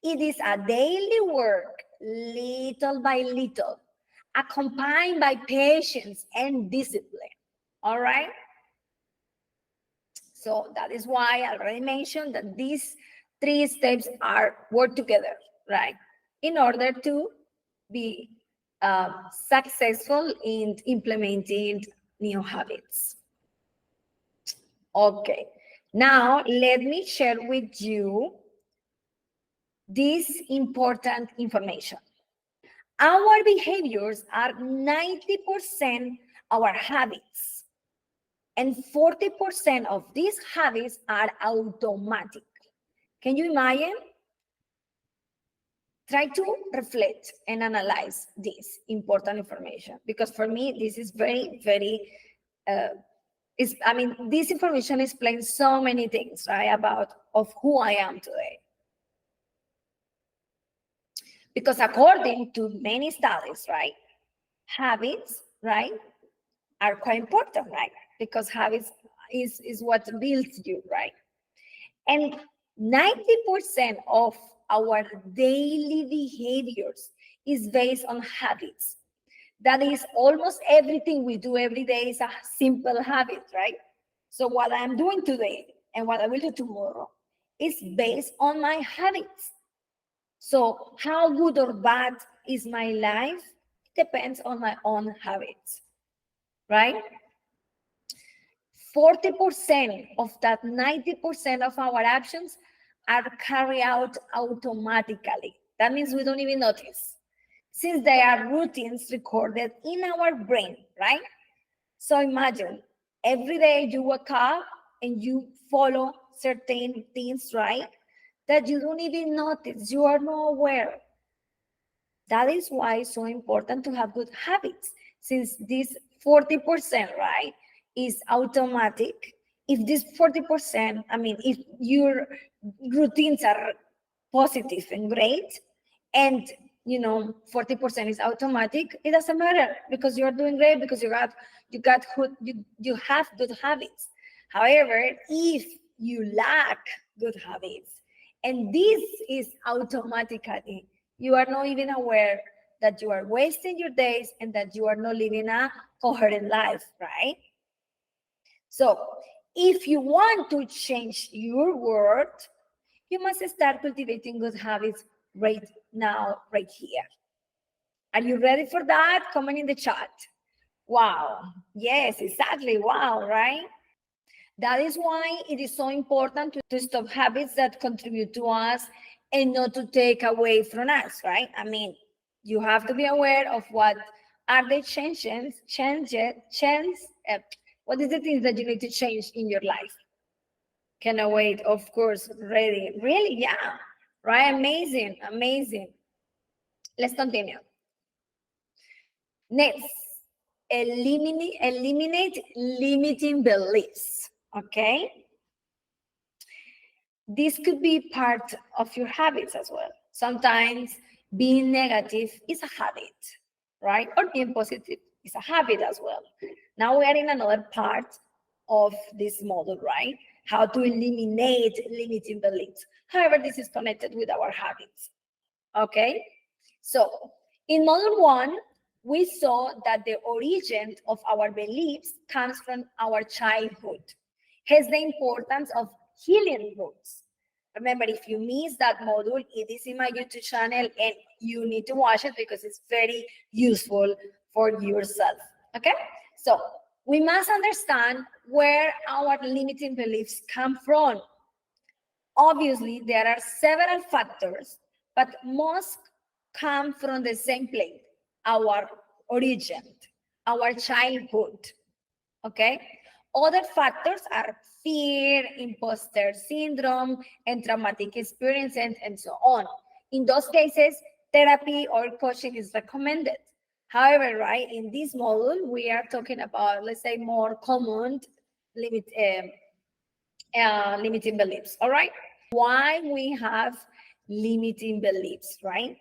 It is a daily work, little by little, accompanied by patience and discipline. All right? So that is why I already mentioned that these three steps are work together, right? In order to be successful in implementing new habits. Okay, now let me share with you this important information. Our behaviors are 90% our habits, and 40% of these habits are automatic. Can you imagine? Try to reflect and analyze this important information, because for me, this is very, very, this information explains so many things, right, about of who I am today. Because according to many studies, right, habits, right, are quite important, right? Because habits is what builds you, right? And 90% of our daily behaviors is based on habits. That is, almost everything we do every day is a simple habit, right? So what I'm doing today and what I will do tomorrow is based on my habits. So how good or bad is my life? It depends on my own habits, right? 40% of that 90% of our actions are carried out automatically. That means we don't even notice, since they are routines recorded in our brain, right? So imagine every day you wake up and you follow certain things, right? That you don't even notice, you are not aware. That is why it's so important to have good habits, since this 40%, right, is automatic. If this 40%, I mean, if your routines are positive and great, and 40% is automatic, it doesn't matter because you're doing great, because you have good habits. However, if you lack good habits, and this is automatically, you are not even aware that you are wasting your days and that you are not living a coherent life, right? So if you want to change your world, you must start cultivating good habits right now, right here. Are you ready for that? Comment in the chat. Wow. Yes, exactly. Wow, right? That is why it is so important to stop habits that contribute to us and not to take away from us, right? I mean, you have to be aware of what are the what is the things that you need to change in your life. Cannot wait, of course, ready. Really, yeah, right? Amazing, amazing. Let's continue. Next, eliminate limiting beliefs, okay? This could be part of your habits as well. Sometimes being negative is a habit, right? Or being positive is a habit as well. Now we are in another part of this model, right? How to eliminate limiting beliefs. However, this is connected with our habits, okay? So in model 1, we saw that the origin of our beliefs comes from our childhood. Hence the importance of healing roots. Remember, if you miss that module, it is in my YouTube channel and you need to watch it because it's very useful for yourself. Okay? So we must understand where our limiting beliefs come from. Obviously, there are several factors, but most come from the same place, our origin, our childhood. Okay? Other factors are fear, imposter syndrome, and traumatic experiences, and so on. In those cases, therapy or coaching is recommended. However, right, in this module, we are talking about, let's say, more common limiting beliefs, all right? Why we have limiting beliefs, right?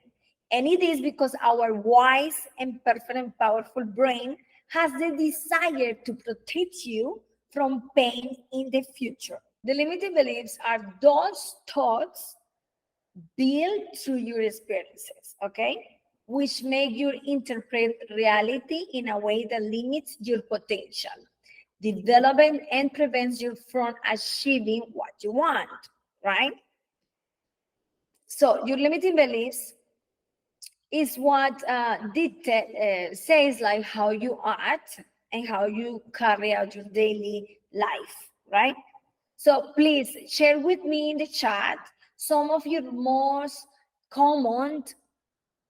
And it is because our wise and perfect and powerful brain has the desire to protect you from pain in the future. The limiting beliefs are those thoughts built through your experiences, okay? Which make you interpret reality in a way that limits your potential, development, and prevents you from achieving what you want, right? So your limiting beliefs is what says like how you act and how you carry out your daily life, right? So please share with me in the chat some of your most common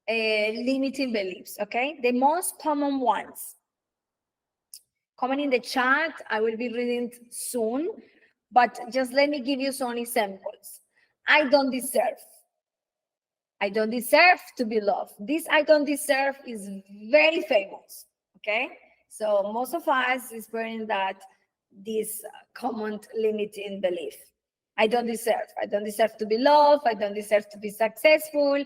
limiting beliefs, okay? The most common ones. Comment in the chat. I will be reading soon, but just let me give you some examples. I don't deserve. I don't deserve to be loved. This I don't deserve is very famous, okay? So most of us experience that this common limiting belief. I don't deserve. I don't deserve to be loved. I don't deserve to be successful.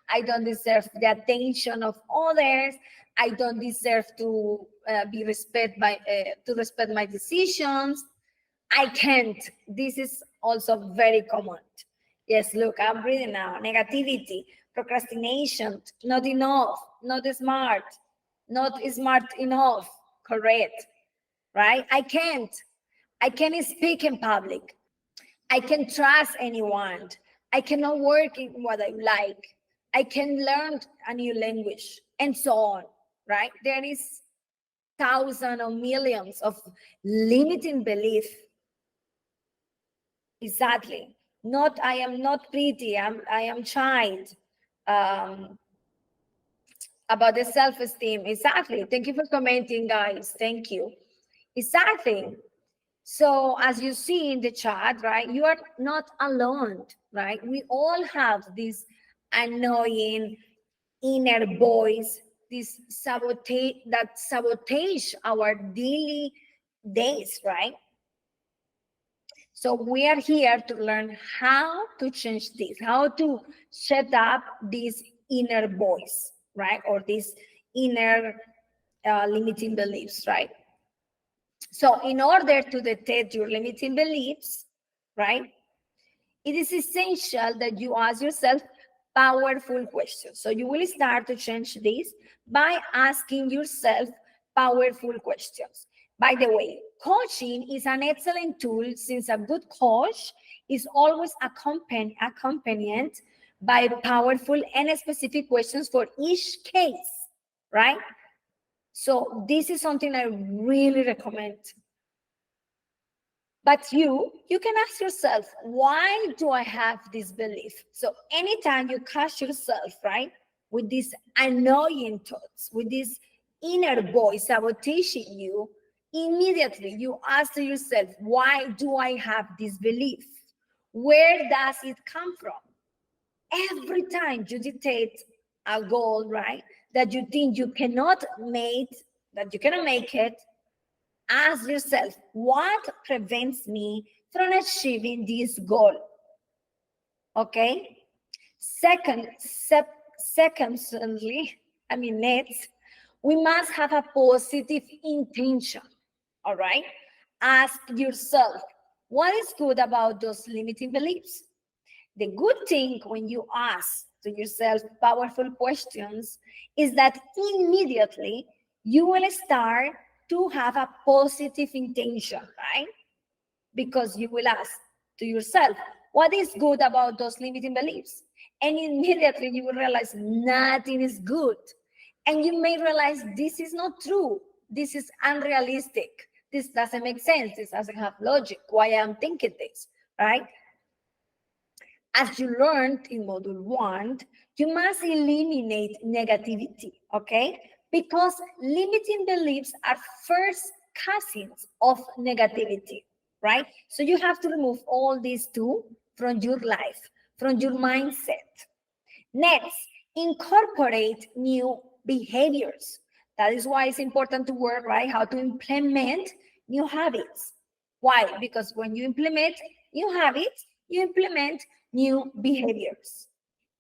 I don't deserve the attention of others. I don't deserve to be to respect my decisions. I can't. This is also very common. Yes, look, I'm reading now. Negativity, procrastination, not enough, not smart enough. Correct, right? I can't. I can't speak in public. I can trust anyone. I cannot work in what I like. I can learn a new language and so on, right? There is thousands or millions of limiting belief. Exactly. Not I am not pretty. I am child. Um, about the self-esteem. Exactly. Thank you for commenting, guys. Thank you. Exactly. So as you see in the chat, right, you are not alone, right? We all have this annoying inner voice, this sabotage our daily days, right? So we are here to learn how to change this, how to shut up this inner voice, right? Or this inner limiting beliefs, right? So in order to detect your limiting beliefs, right, it is essential that you ask yourself powerful questions. So you will start to change this by asking yourself powerful questions. By the way, coaching is an excellent tool since a good coach is always accompanied by powerful and specific questions for each case, right? So this is something I really recommend. But you can ask yourself, why do I have this belief? So anytime you catch yourself, right, with these annoying thoughts, with this inner voice sabotaging you, immediately you ask yourself, why do I have this belief? Where does it come from? Every time you dictate a goal, right, that you think you cannot make, it, ask yourself, what prevents me from achieving this goal? Okay. Next, we must have a positive intention. All right. Ask yourself, what is good about those limiting beliefs? The good thing when you ask to yourself powerful questions is that immediately you will start to have a positive intention, right? Because you will ask to yourself, what is good about those limiting beliefs? And immediately you will realize nothing is good. And you may realize this is not true. This is unrealistic. This doesn't make sense. This doesn't have logic. Why I'm thinking this, right? As you learned in module 1, you must eliminate negativity, okay? Because limiting beliefs are first cousins of negativity, right? So you have to remove all these two from your life, from your mindset. Next, incorporate new behaviors. That is why it's important to work, right? How to implement new habits. Why? Because when you implement new habits, you implement new behaviors.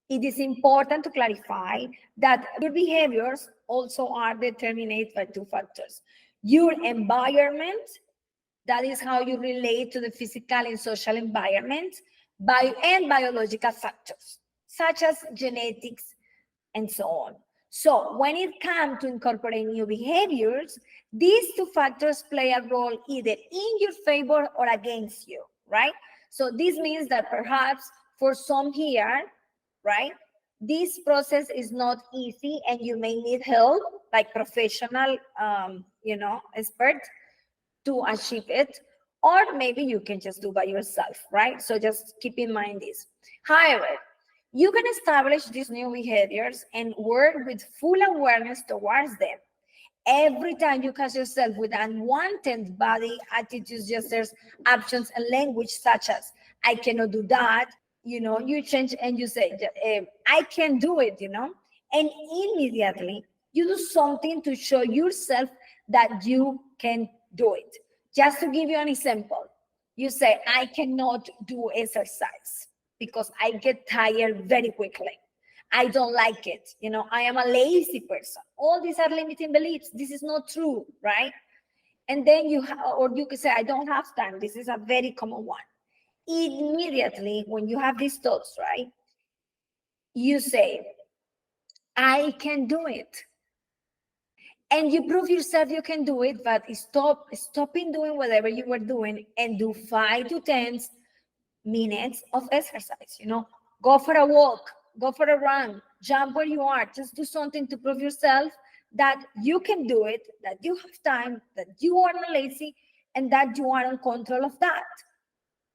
It is important to clarify that your behaviors also are determined by two factors. Your environment, that is how you relate to the physical and social environment, and biological factors, such as genetics and so on. So when it comes to incorporating new behaviors, these two factors play a role either in your favor or against you, right? So this means that perhaps for some here, right, this process is not easy and you may need help, like professional, expert to achieve it, or maybe you can just do by yourself, right? So just keep in mind this. However, you can establish these new behaviors and work with full awareness towards them. Every time you catch yourself with unwanted body attitudes, gestures, actions, and language such as, I cannot do that, you change and you say, I can do it, and immediately you do something to show yourself that you can do it. Just to give you an example, you say, I cannot do exercise because I get tired very quickly. I don't like it. I am a lazy person. All these are limiting beliefs. This is not true, right? And then you can say, I don't have time. This is a very common one. Immediately, when you have these thoughts, right, you say, I can do it. And you prove yourself you can do it, but stopping doing whatever you were doing and do 5 to 10 minutes of exercise. Go for a walk, go for a run, jump where you are. Just do something to prove yourself that you can do it, that you have time, that you are not lazy, and that you are in control of that,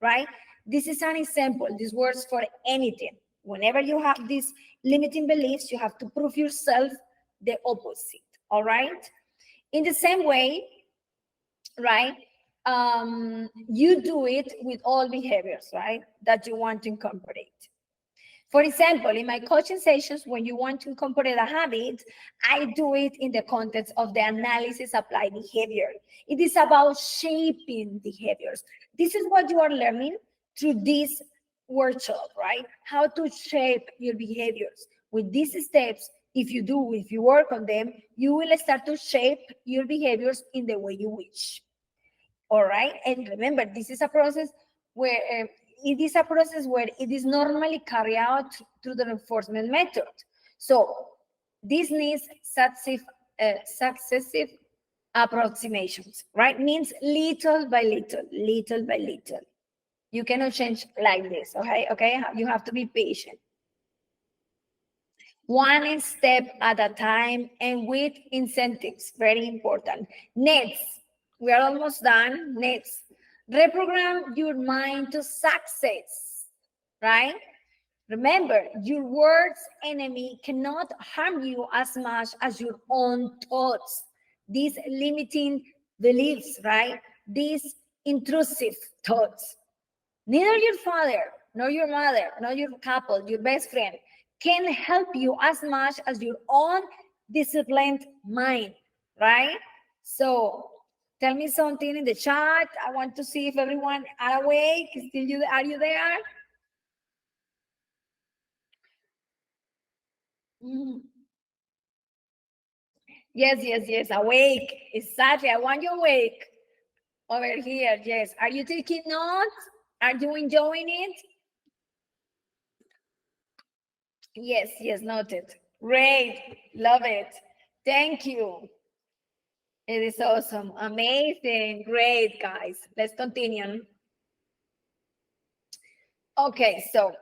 right? This is an example. This works for anything. Whenever you have these limiting beliefs, you have to prove yourself the opposite, all right? In the same way, right, you do it with all behaviors, right, that you want to incorporate. For example, in my coaching sessions, when you want to incorporate a habit, I do it in the context of the analysis applied behavior. It is about shaping behaviors. This is what you are learning through this workshop, right? How to shape your behaviors. With these steps, if you work on them, you will start to shape your behaviors in the way you wish. All right. And remember, this is a process where it is a process where it is normally carried out through the reinforcement method. So this needs successive approximations, right? Means little by little, little by little. You cannot change like this, okay? Okay, you have to be patient. One step at a time and with incentives, very important. Next, we are almost done. Next, reprogram your mind to success, right? Remember, your worst enemy cannot harm you as much as your own thoughts. These limiting beliefs, right? These intrusive thoughts. Neither your father, nor your mother, nor your couple, your best friend, can help you as much as your own disciplined mind, right? So tell me something in the chat. I want to see if everyone are awake. Are you there? Mm. Yes. Awake. Exactly. I want you awake. Over here. Yes. Are you taking notes? Are you enjoying it? Yes, noted. Great. Love it. Thank you. It is awesome. Amazing. Great, guys. Let's continue. Okay, so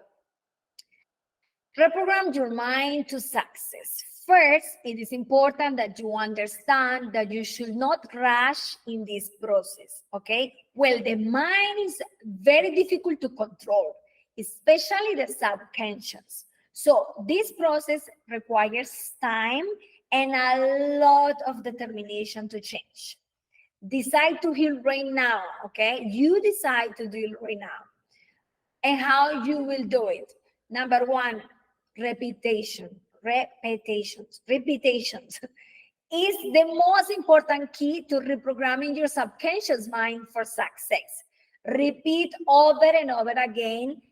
reprogram your mind to success. First, it is important that you understand that you should not rush in this process, okay? Well, the mind is very difficult to control, especially the subconscious. So this process requires time and a lot of determination to change. Decide to heal right now, okay? You decide to do it right now. And how you will do it. Number one, repetitions is the most important key to reprogramming your subconscious mind for success. Repeat over and over again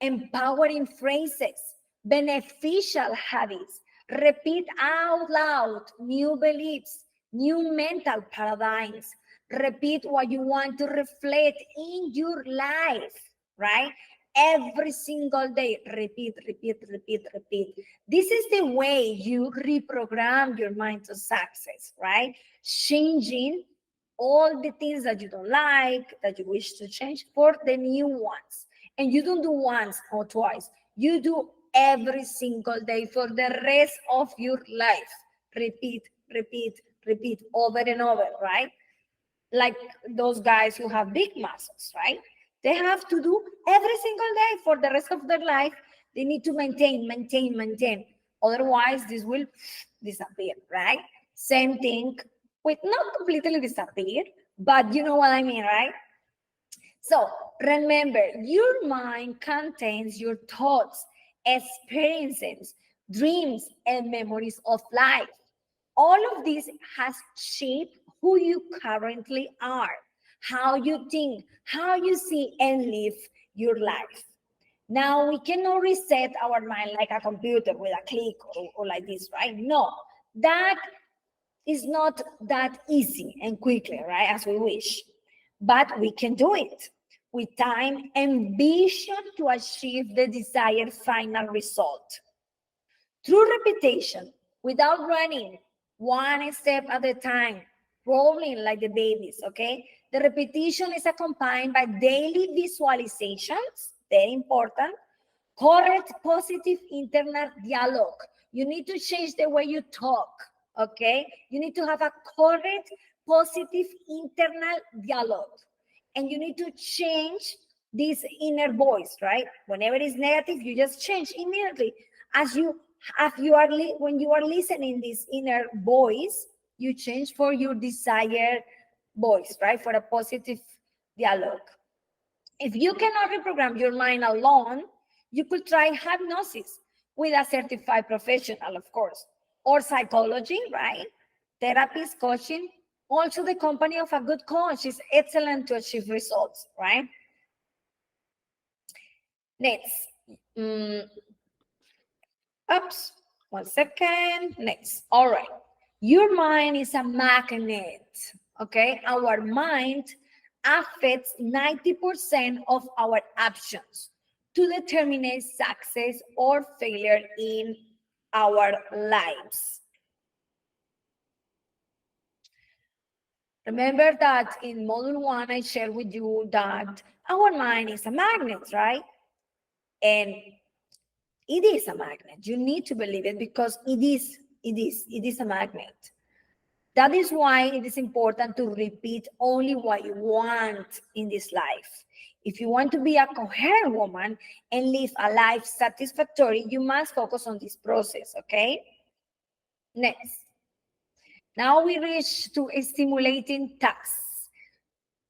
empowering phrases, beneficial habits. Repeat out loud new beliefs, new mental paradigms. Repeat what you want to reflect in your life, right? Every single day, repeat. This is the way you reprogram your mind to success, right? Changing all the things that you don't like, that you wish to change for the new ones. And you don't do once or twice. You do every single day for the rest of your life. Repeat over and over, right? Like those guys who have big muscles, right? They have to do every single day for the rest of their life. They need to maintain. Otherwise, this will disappear, right? Same thing with not completely disappear, but you know what I mean, right? So remember, your mind contains your thoughts, experiences, dreams, and memories of life. All of this has shaped who you currently are, how you think, how you see and live your life. Now, we cannot reset our mind like a computer with a click or like this, right? No, that is not that easy and quickly, right, as we wish. But we can do it with time and vision to achieve the desired final result. Through repetition, without running, one step at a time, rolling like the babies, okay? The repetition is accompanied by daily visualizations, very important, correct positive internal dialogue. You need to change the way you talk, okay? You need to have a correct positive internal dialogue. And you need to change this inner voice, right? Whenever it's negative, you just change immediately. When you are listening this inner voice, you change for your desired voice, right? For a positive dialogue. If you cannot reprogram your mind alone, You could try hypnosis with a certified professional, of course, or psychology, right? Therapist, coaching. Also, the company of a good coach is excellent to achieve results, right? Next. Oops, 1 second. Next. All right. Your mind is a magnet, okay? Our mind affects 90% of our actions to determine success or failure in our lives. Remember that in Module 1, I shared with you that our mind is a magnet, right? And it is a magnet. You need to believe it because it is a magnet. That is why it is important to repeat only what you want in this life. If you want to be a coherent woman and live a life satisfactory, you must focus on this process, okay? Next. Now we reach to stimulating tasks.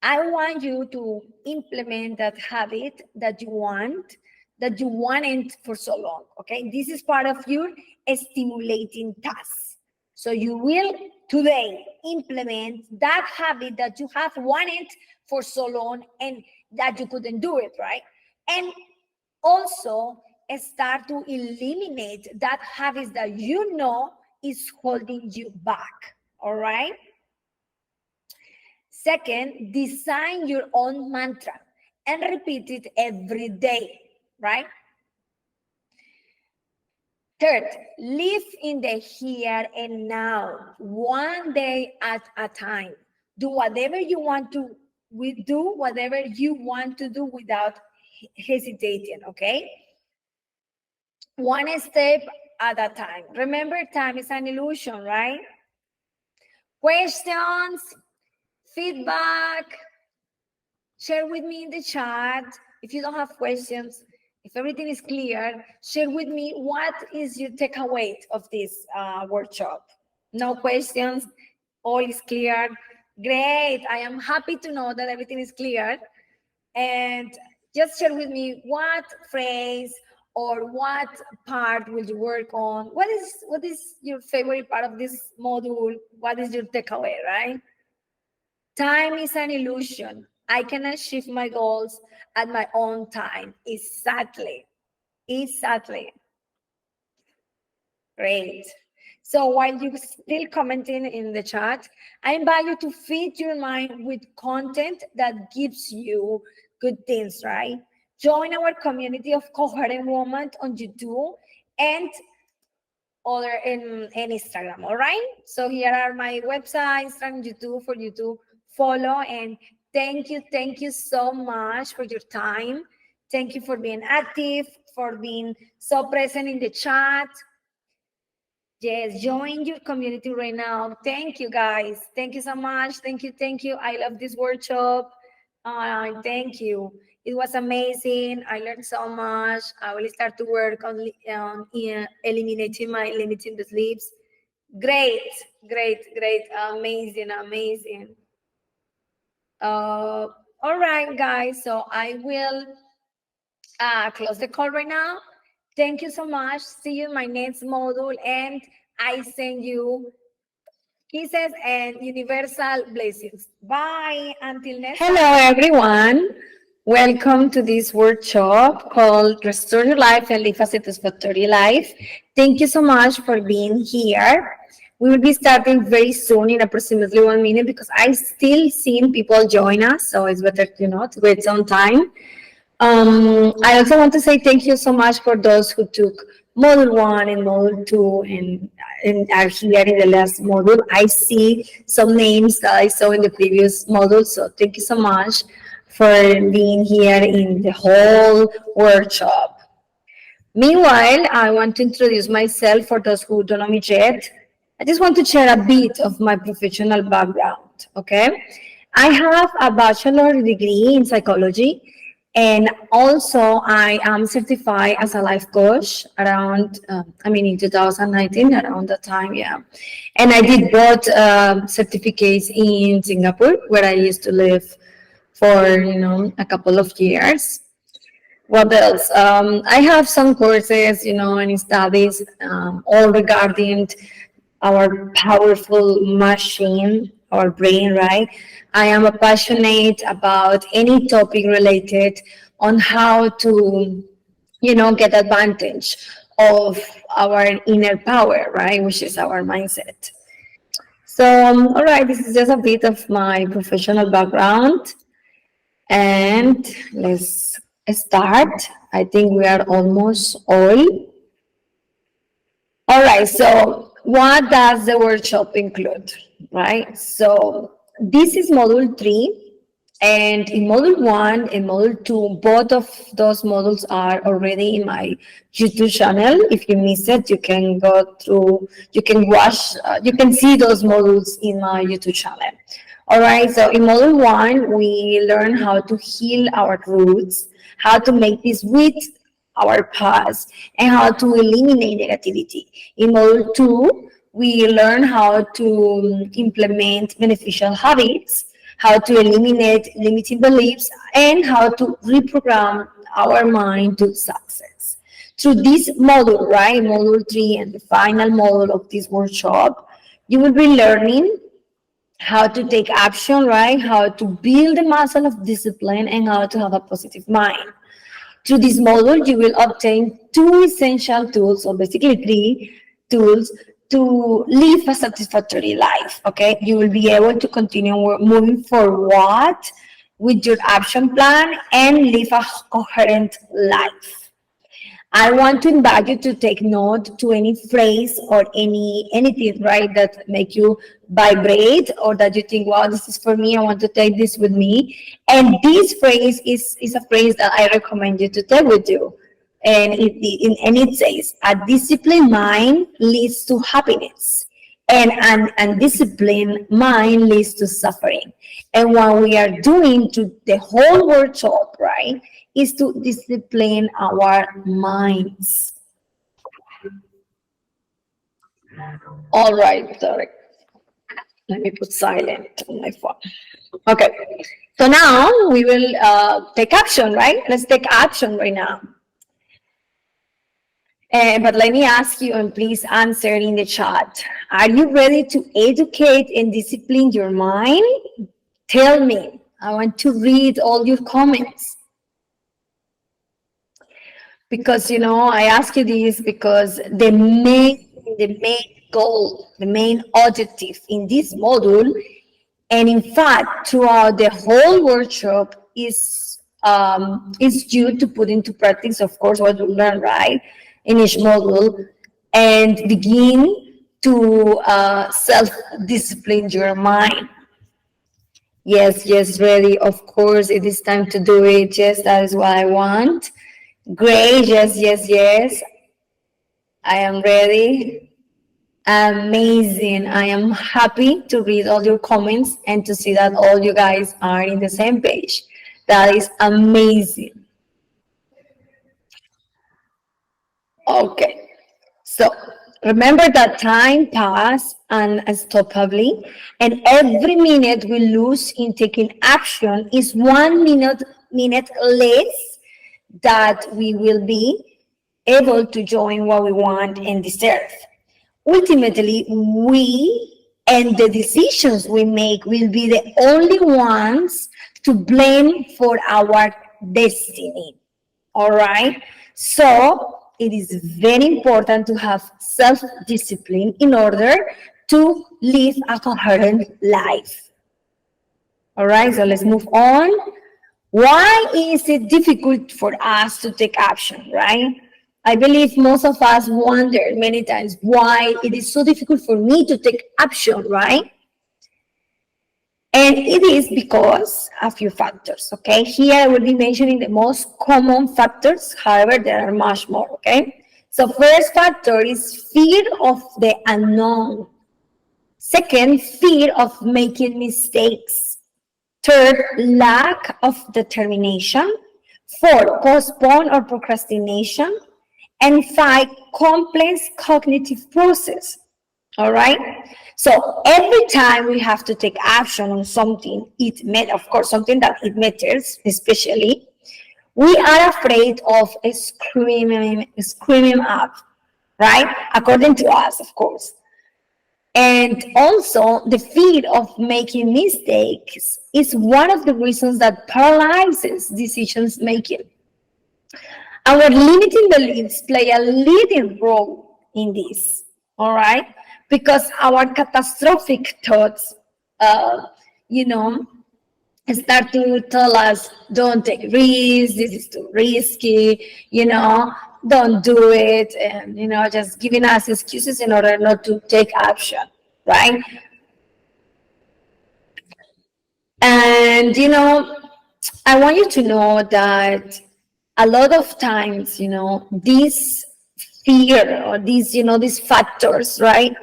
I want you to implement that habit that you wanted for so long, okay? This is part of your stimulating tasks. So you will today implement that habit that you have wanted for so long and that you couldn't do it, right? And also start to eliminate that habits that you know is holding you back, all right? Second, design your own mantra and repeat it every day, right? Third, live in the here and now, one day at a time. Do whatever you want to do, whatever you want to do without hesitating, okay? One step at a time. Remember, time is an illusion, right? Questions, feedback, share with me in the chat. If you don't have questions, if everything is clear, share with me what is your takeaway of this workshop. No questions, all is clear. Great, I am happy to know that everything is clear. And just share with me what phrase or what part will you work on? What is your favorite part of this module? What is your takeaway, right? Time is an illusion. I can achieve my goals at my own time. Exactly. Great. So while you're still commenting in the chat, I invite you to feed your mind with content that gives you good things, right? Join our community of coherent women on YouTube and other in Instagram, all right? So here are my websites and YouTube for you to follow. And thank you so much for your time. Thank you for being active, for being so present in the chat. Yes, join your community right now. Thank you, guys. Thank you so much. Thank you. I love this workshop. Thank you. It was amazing. I learned so much. I will start to work on eliminating my limiting beliefs. Great. Amazing. All right, guys. So I will close the call right now. Thank you so much. See you in my next module. And I send you kisses and universal blessings. Bye. Until next time. Hello, everyone. Welcome to this workshop called Restore Your Life and Live a Satisfactory Life. Thank you so much for being here. We will be starting very soon in approximately 1 minute because I still see people join us. So it's better, to wait some time. I also want to say thank you so much for those who took Module 1 and Module 2 and are here in the last module. I see some names that I saw in the previous module, so thank you so much for being here in the whole workshop. Meanwhile, I want to introduce myself for those who don't know me yet. I just want to share a bit of my professional background, okay? I have a bachelor degree in psychology. And also, I am certified as a life coach around, in 2019, around that time, yeah. And I did both certificates in Singapore, where I used to live for, a couple of years. What else? I have some courses, and studies, all regarding our powerful machine, our brain, right? I am passionate about any topic related on how to, get advantage of our inner power, right? Which is our mindset. So, all right, this is just a bit of my professional background. And let's start. I think we are almost all. All right, so what does the workshop include, right? So this is module 3, and in module 1 and module 2, both of those modules are already in my YouTube channel. If you miss it, you can go through, you can watch, you can see those modules in my YouTube channel. All right, so in module 1, we learn how to heal our roots, how to make peace with our past, and how to eliminate negativity. In module 2, we learn how to implement beneficial habits, how to eliminate limiting beliefs, and how to reprogram our mind to success. Through this module, right, module 3 and the final module of this workshop, you will be learning how to take action, right, how to build the muscle of discipline, and how to have a positive mind. Through this module, you will obtain 2 essential tools, or basically 3 tools, to live a satisfactory life. Okay, you will be able to continue moving forward with your action plan and live a coherent life. I want to invite you to take note to any phrase or anything, right, that make you vibrate, or that you think, wow, this is for me, I want to take this with me. And this phrase is a phrase that I recommend you to take with you. And it says, a disciplined mind leads to happiness, and an undisciplined mind leads to suffering. And what we are doing to the whole workshop, right, is to discipline our minds. All right, sorry. Let me put silent on my phone. Okay, so now we will take action, right? Let's take action right now. But let me ask you, and please answer in the chat. Are you ready to educate and discipline your mind? Tell me. I want to read all your comments. Because, I ask you this because the main goal, the main objective in this module, and in fact, throughout the whole workshop, is due to put into practice, of course, what you learn, right, in each module, and begin to self-discipline your mind. Yes, ready. Of course, it is time to do it. Yes, that is what I want. Great. Yes. I am ready. Amazing. I am happy to read all your comments and to see that all you guys are in the same page. That is amazing. Okay. So remember that time passes unstoppably, and every minute we lose in taking action is 1 minute less that we will be able to join what we want and deserve. Ultimately, we and the decisions we make will be the only ones to blame for our destiny. All right? So, it is very important to have self-discipline in order to live a coherent life. All right, so let's move on. Why is it difficult for us to take action, right? I believe most of us wonder many times why it is so difficult for me to take action, right? And it is because a few factors, okay? Here I will be mentioning the most common factors, however, there are much more, okay? So first factor is fear of the unknown. Second, fear of making mistakes. Third, lack of determination. Four, postpone or procrastination. And 5, complex cognitive process. All right? So every time we have to take action on something, of course, something that it matters, especially, We are afraid of screaming up, right? According to us, of course. And also, the fear of making mistakes is one of the reasons that paralyzes decisions making. Our limiting beliefs play a leading role in this, all right? Because our catastrophic thoughts, uh, you know, start to tell us, don't take risks, this is too risky, don't do it, and, just giving us excuses in order not to take action, right? And, I want you to know that a lot of times, this fear or these factors, right,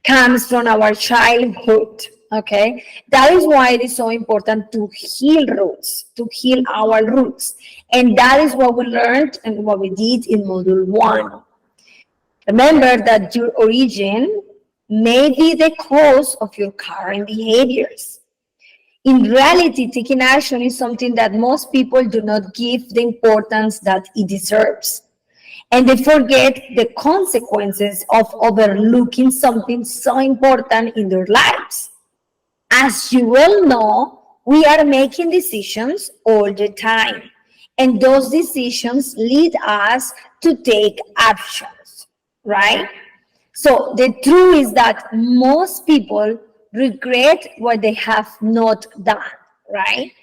comes from our childhood. Okay, that is why it is so important to heal roots, to heal our roots, and that is what we learned and what we did in module 1. Remember that your origin may be the cause of your current behaviors. In reality, taking action is something that most people do not give the importance that it deserves. And they forget the consequences of overlooking something so important in their lives. As you well know, we are making decisions all the time. And those decisions lead us to take actions, right? So the truth is that most people regret what they have not done, right?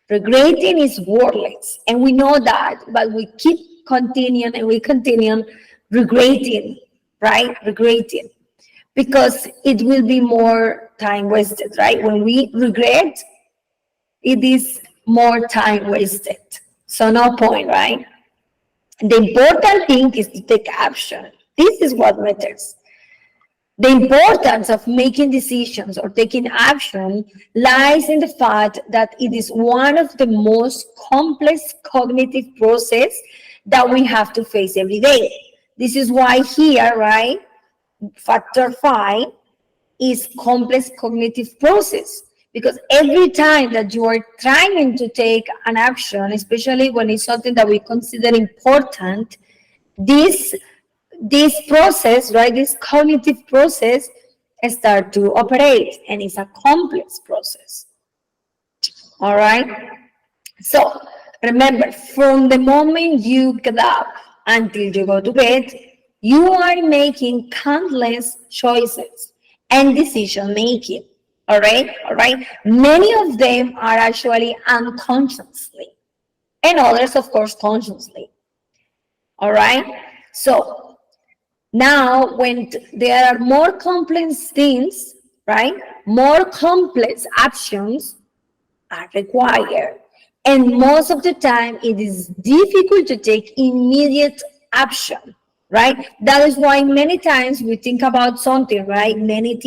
Regretting is worthless, and we know that, but we keep continuing and we continue regretting, right? Regretting, because it will be more time wasted, right? When we regret, it is more time wasted. So no point, right? The important thing is to take action. This is what matters. The importance of making decisions or taking action lies in the fact that it is one of the most complex cognitive processes that we have to face every day. This is why here, right, factor 5 is complex cognitive process. Because every time that you are trying to take an action, especially when it's something that we consider important, this process, right, this cognitive process start to operate, and it's a complex process. All right. So remember, from the moment you get up until you go to bed, you are making countless choices and decision making. All right. All right. Many of them are actually unconsciously, and others, of course, consciously. All right. So now, when there are more complex things, right, more complex actions are required. And most of the time, it is difficult to take immediate action, right? That is why many times we think about something, right? Many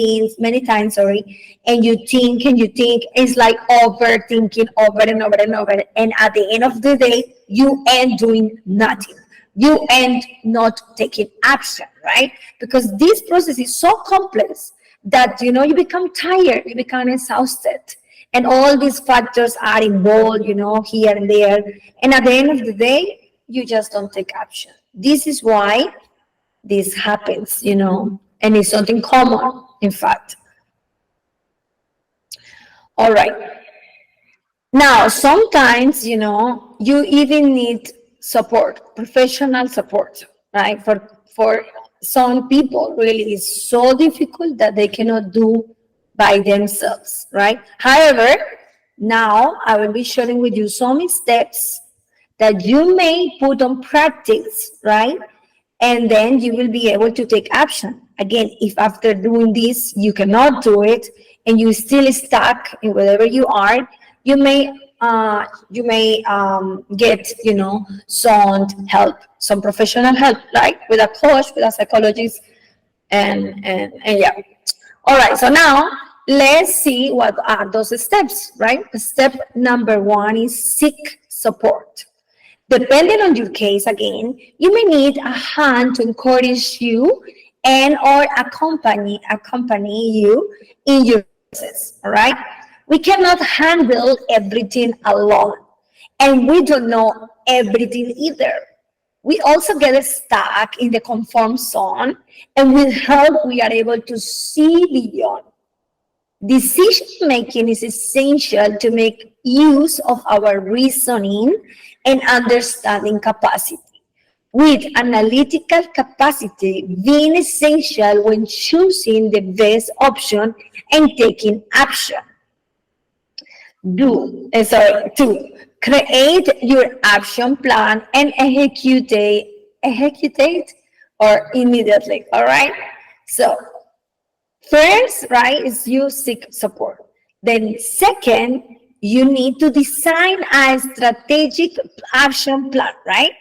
times, sorry, and you think, it's like overthinking over and over and over. And at the end of the day, you end doing nothing. You end not taking action, right? Because this process is so complex that, you become tired, you become exhausted. And all these factors are involved, here and there. And at the end of the day, you just don't take action. This is why this happens, and it's something common, in fact. All right. Now, sometimes, you even need support, professional support, right? For some people, really, it's so difficult that they cannot do by themselves, right? However, now I will be sharing with you some steps that you may put on practice, right? And then you will be able to take action. Again, if after doing this you cannot do it and you still stuck in wherever you are, you may get some help, some professional help, like with a coach, with a psychologist, and yeah. All right, so now let's see what are those steps, right? Step number 1 is seek support. Depending on your case, again, you may need a hand to encourage you and or accompany you in your process, all right? We cannot handle everything alone. And we don't know everything either. We also get stuck in the comfort zone, and with help, we are able to see beyond. Decision making is essential to make use of our reasoning and understanding capacity, with analytical capacity being essential when choosing the best option and taking action. Two, create your action plan and execute or immediately. All right. So first, right, is you seek support. Then second, you need to design a strategic action plan, right?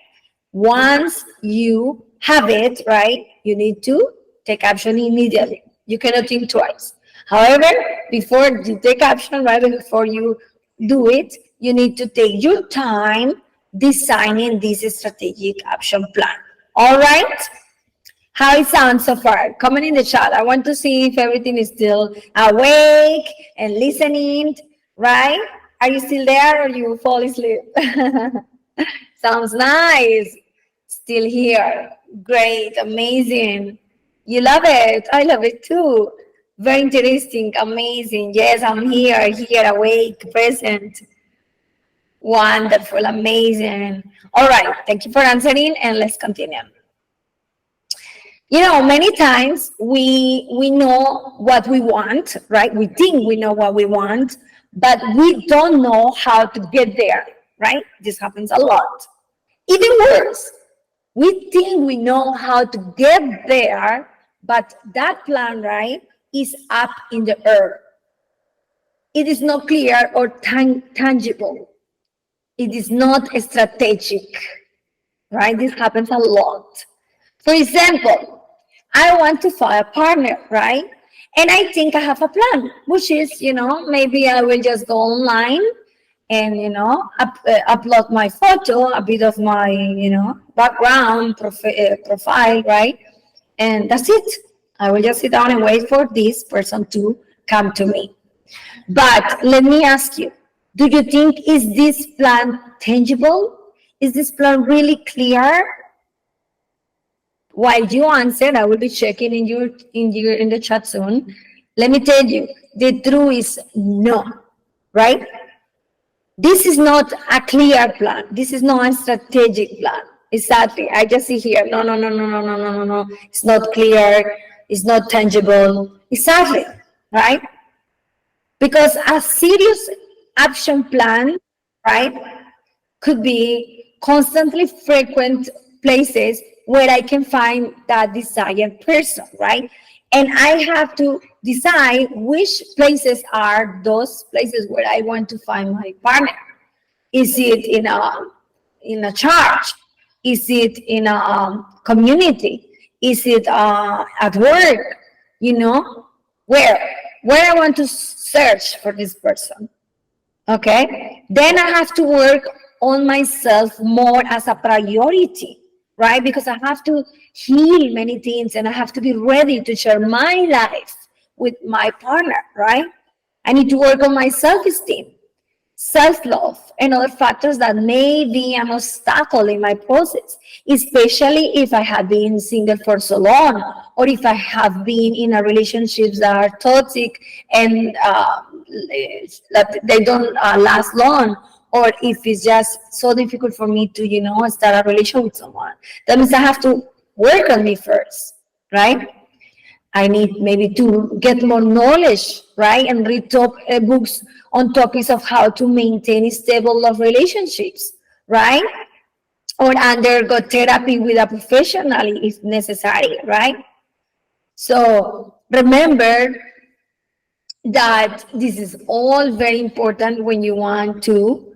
Once you have it, right, you need to take action immediately. You cannot think twice. However, before you take action, right, before you do it, you need to take your time designing this strategic action plan. All right? How it sounds so far? Comment in the chat. I want to see if everything is still awake and listening, right? Are you still there or you fall asleep? Sounds nice. Still here. Great. Amazing. You love it. I love it too. Very interesting. Amazing. Yes, I'm here, awake, present. Wonderful. Amazing. All right. Thank you for answering, and let's continue. You know, many times we know what we want, right? We think we know what we want, but we don't know how to get there, right? This happens a lot. Even worse, we think we know how to get there, but that plan, right, is up in the air. It is not clear or tangible. It is not strategic, right? This happens a lot. For example, I want to find a partner, right? And I think I have a plan, which is, you know, maybe I will just go online and, you know, upload my photo, a bit of my, you know, background, profile, right? And that's it. I will just sit down and wait for this person to come to me. But let me ask you, do you think, is this plan tangible? Is this plan really clear? While you answer, I will be checking in the chat soon. Let me tell you, the truth is no, right? This is not a clear plan. This is not a strategic plan. Exactly. I just see here. No. It's not clear. It's not tangible. Exactly, right? Because a serious action plan, right, could be constantly frequent places where I can find that desired person, right? And I have to decide which places are those places where I want to find my partner. Is it in a church? Is it in a community? Is it at work? You know, where I want to search for this person. Okay, then I have to work on myself more as a priority, right? Because I have to heal many things and I have to be ready to share my life with my partner, right? I need to work on my self-esteem, self-love, and other factors that may be an obstacle in my process, especially if I have been single for so long, or if I have been in a relationships that are toxic and that they don't last long, or if it's just so difficult for me to, you know, start a relation with someone. That means I have to work on me first, right? I need maybe to get more knowledge, right? And read top books on topics of how to maintain stable love relationships, right? Or undergo therapy with a professional if necessary, right? So remember that this is all very important when you want to,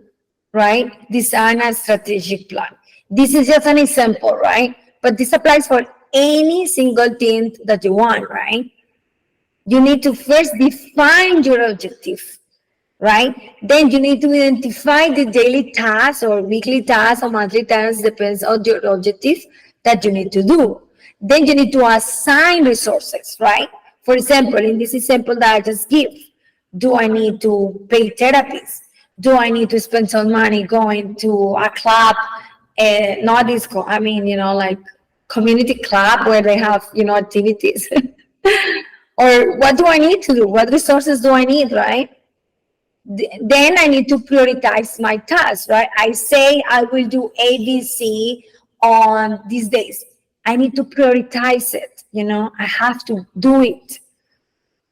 right, design a strategic plan. This is just an example, right? But this applies for any single thing that you want, right? You need to first define your objective, right? Then you need to identify the daily tasks or weekly tasks or monthly tasks, depends on your objective that you need to do. Then you need to assign resources, right? For example, in this example that I just give, do I need to pay therapists? Do I need to spend some money going to a club, not disco, I mean, like community club where they have, activities? Or what do I need to do? What resources do I need, right? Then I need to prioritize my tasks, right? I say I will do A, B, C on these days. I need to prioritize it, I have to do it,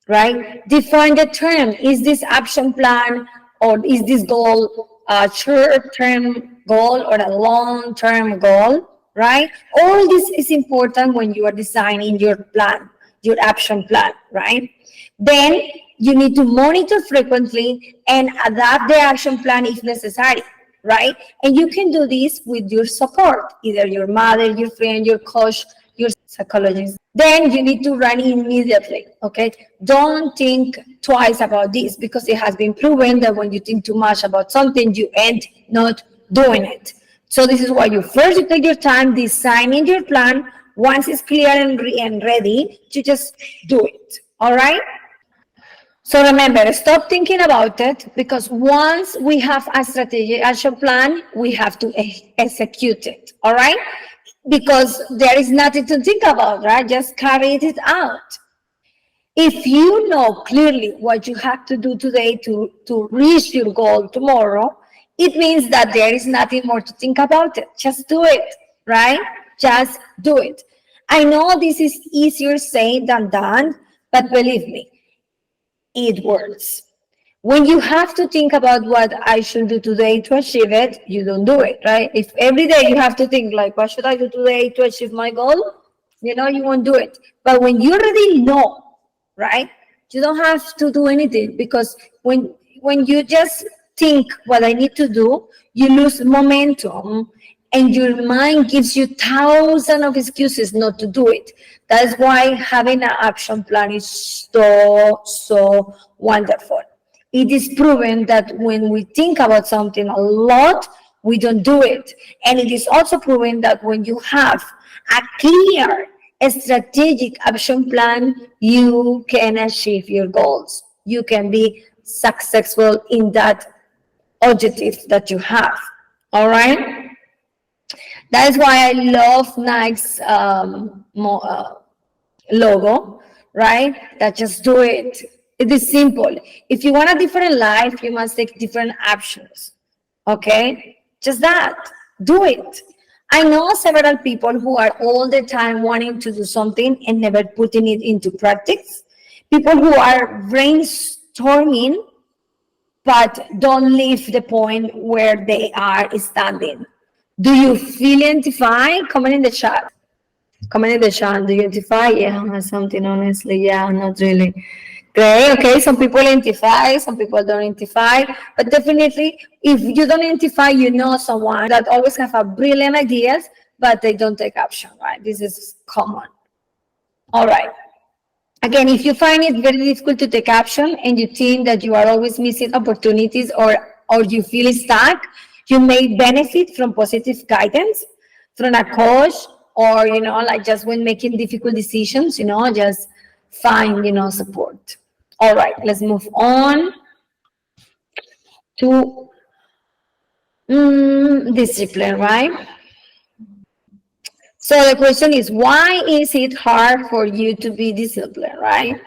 right? Define the term. Is this action plan or is this goal a short-term goal or a long-term goal, right? All this is important when you are designing your plan, your action plan, right? Then you need to monitor frequently and adapt the action plan if necessary, right? And you can do this with your support, either your mother, your friend, your coach, your psychologist. Then you need to run immediately, okay? Don't think twice about this, because it has been proven that when you think too much about something, you end not doing it. So this is why you take your time designing your plan. Once it's clear and ready, you just do it, all right? So remember, stop thinking about it, because once we have a strategic action plan, we have to execute it, all right? Because there is nothing to think about, right? Just carry it out. If you know clearly what you have to do today to reach your goal tomorrow, it means that there is nothing more to think about it. Just do it, right? Just do it. I know this is easier said than done, but believe me, it works. When you have to think about what I should do today to achieve it, you don't do it, right? If every day you have to think like, what should I do today to achieve my goal? You won't do it. But when you already know, right, you don't have to do anything, because when you just think what I need to do, you lose momentum and your mind gives you thousands of excuses not to do it. That's why having an action plan is so wonderful. It is proven that when we think about something a lot, we don't do it. And it is also proven that when you have a clear strategic action plan, you can achieve your goals. You can be successful in that objective that you have. All right? That is why I love Nike's logo, right? That just do it. It is simple. If you want a different life, you must take different actions. Okay? Just that. Do it. I know several people who are all the time wanting to do something and never putting it into practice. People who are brainstorming but don't leave the point where they are standing. Do you feel identified? Comment in the chat. Comment in the chat. Do you identify? Yeah, something honestly. Yeah, not really. Great. Okay, some people identify, some people don't identify. But definitely, if you don't identify, you know someone that always have a brilliant ideas, but they don't take action, right? This is common. All right. Again, if you find it very difficult to take action and you think that you are always missing opportunities or you feel stuck, you may benefit from positive guidance from a coach, or, like just when making difficult decisions, just find, support. All right, let's move on to discipline, right? So the question is, why is it hard for you to be disciplined, right?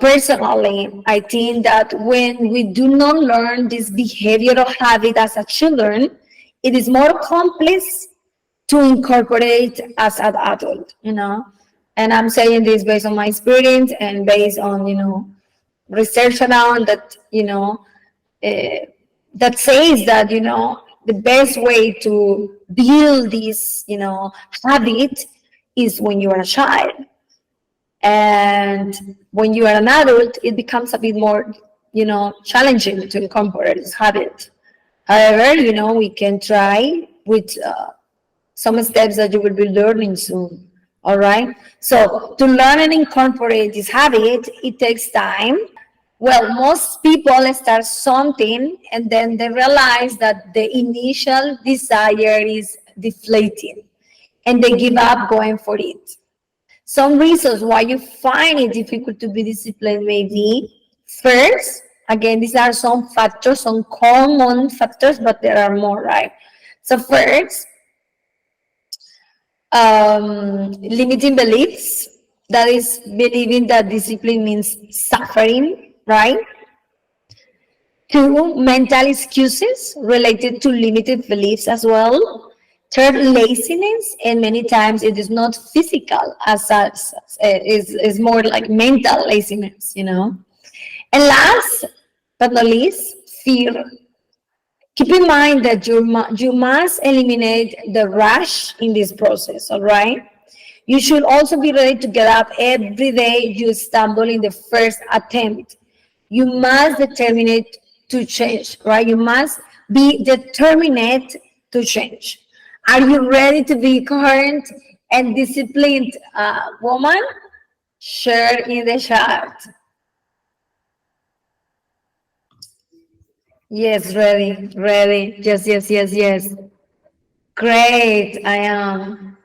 Personally, I think that when we do not learn this behavioral habit as a children, it is more complex to incorporate as an adult, And I'm saying this based on my experience and based on, research around that, that says that, the best way to build this, habit is when you are a child. And when you are an adult, it becomes a bit more, challenging to incorporate this habit. However, we can try with some steps that you will be learning soon. All right. So to learn and incorporate this habit, it takes time. Well, most people start something and then they realize that the initial desire is deflating and they give up going for it. Some reasons why you find it difficult to be disciplined may be, first, Again, these are some factors, some common factors, but there are more, right? So first, limiting beliefs. That is believing that discipline means suffering, right? Two, mental excuses related to limited beliefs as well. Third, laziness, and many times it is not physical as such, is more like mental laziness, you know. And last but not least, fear. Keep in mind that you must eliminate the rush in this process, all right? You should also be ready to get up every day you stumble in the first attempt. You must determine to change, right? You must be determined to change. Are you ready to be current and disciplined woman? Share in the chat. Yes, ready, ready. Yes, yes, yes, yes. Great, I am.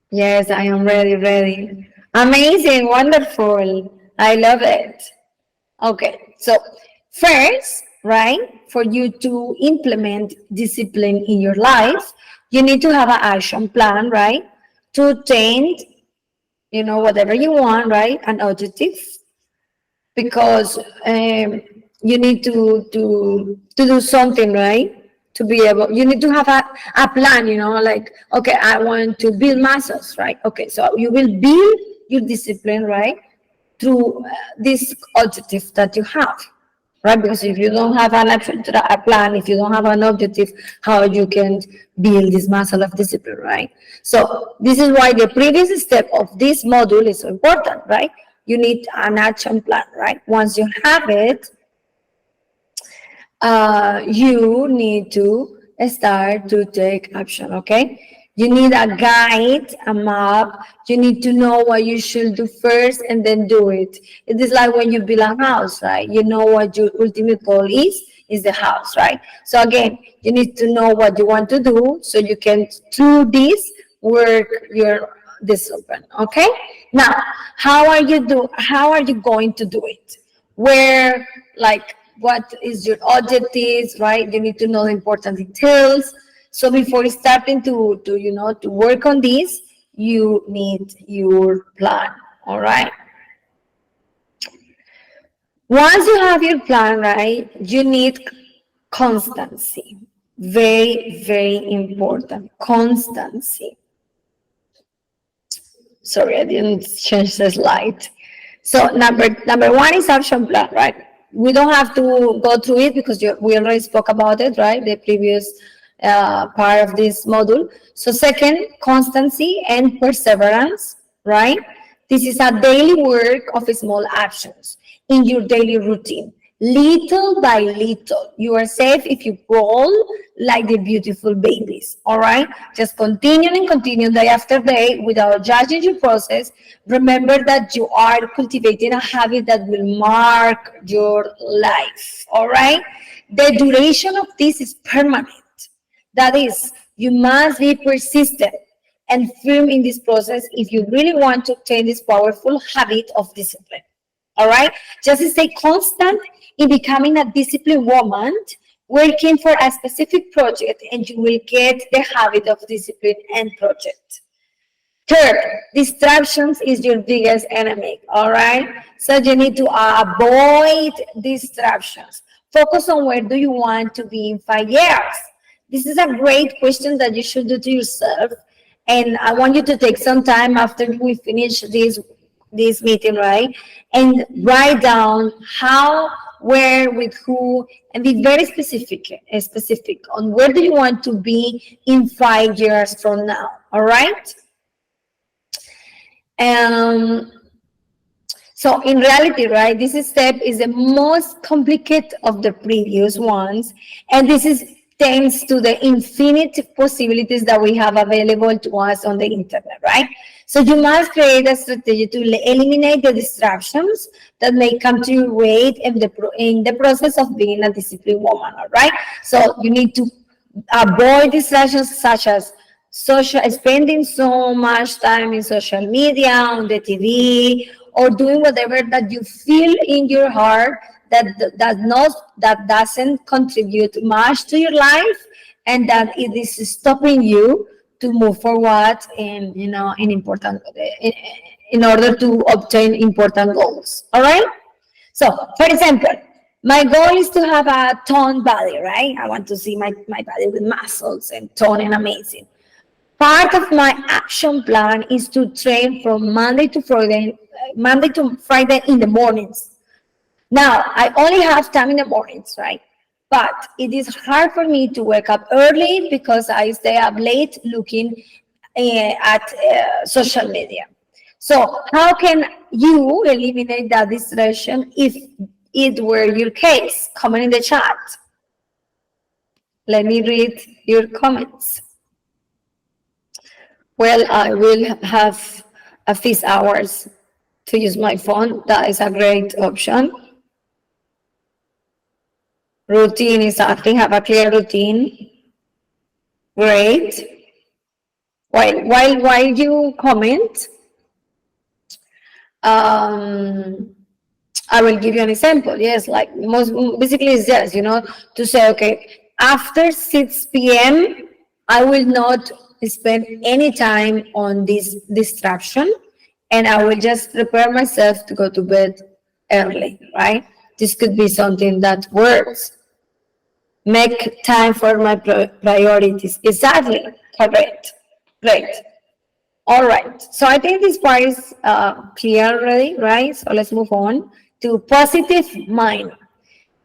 Yes, I am ready, ready. Amazing, wonderful. I love it. Okay, so first, right, for you to implement discipline in your life, you need to have an action plan, right, to attain, whatever you want, right, an objective, because you need to do something, right, to be able, you need to have a plan, like, okay, I want to build muscles, right? Okay, so you will build your discipline, right, through this objective that you have, right? Because if you don't have a plan, if you don't have an objective, how you can build this muscle of discipline, right? So this is why the previous step of this module is so important, right? You need an action plan, right? Once you have it, you need to start to take action, okay? You need a guide, a map. You need to know what you should do first and then do it. It is like when you build a house, right? You know what your ultimate goal is the house, right? So again, you need to know what you want to do so you can, through this, work your discipline, okay? Now, how are you going to do it? Where, like, what is your objectives, right? You need to know the important details. So before starting to work on this, you need your plan, all right? Once you have your plan, right, you need constancy. Very, very important. Constancy. Sorry, I didn't change the slide. So number one is action plan, right? We don't have to go through it because we already spoke about it, right? The previous part of this module. So second, constancy and perseverance, right? This is a daily work of small actions in your daily routine. Little by little, you are safe if you crawl like the beautiful babies, all right? Just continue and continue day after day without judging your process. Remember that you are cultivating a habit that will mark your life, all right? The duration of this is permanent. That is, you must be persistent and firm in this process if you really want to obtain this powerful habit of discipline. All right? Just stay constant in becoming a disciplined woman, working for a specific project, and you will get the habit of discipline and project. Third, distractions is your biggest enemy, all right? So you need to avoid distractions. Focus on where do you want to be in 5 years. This is a great question that you should do to yourself. And I want you to take some time after we finish this meeting, right? And write down how, where, with who, and be very specific on where do you want to be in 5 years from now, all right? So in reality, right, this step is the most complicated of the previous ones, and this is thanks to the infinite possibilities that we have available to us on the internet, right? So you must create a strategy to eliminate the distractions that may come to your way in the process of being a disciplined woman, all right? So you need to avoid distractions such as spending so much time in social media, on the TV, or doing whatever that you feel in your heart that doesn't contribute much to your life, and that it is stopping you to move forward in, in important in order to obtain important goals. All right. So, for example, my goal is to have a toned body, right? I want to see my body with muscles and tone and amazing. Part of my action plan is to train from Monday to Friday in the mornings. Now, I only have time in the mornings, right? But it is hard for me to wake up early because I stay up late looking at social media. So how can you eliminate that distraction if it were your case? Comment in the chat. Let me read your comments. Well, I will have a few hours to use my phone. That is a great option. Routine is acting, have a clear routine. Great. While you comment, I will give you an example. Yes, like most basically is yes, to say, okay, after 6 p.m., I will not spend any time on this distraction, and I will just prepare myself to go to bed early, right? This could be something that works. Make time for my priorities. Exactly. Correct. Great. All right. So I think this part is clear already, right? So let's move on to positive mind.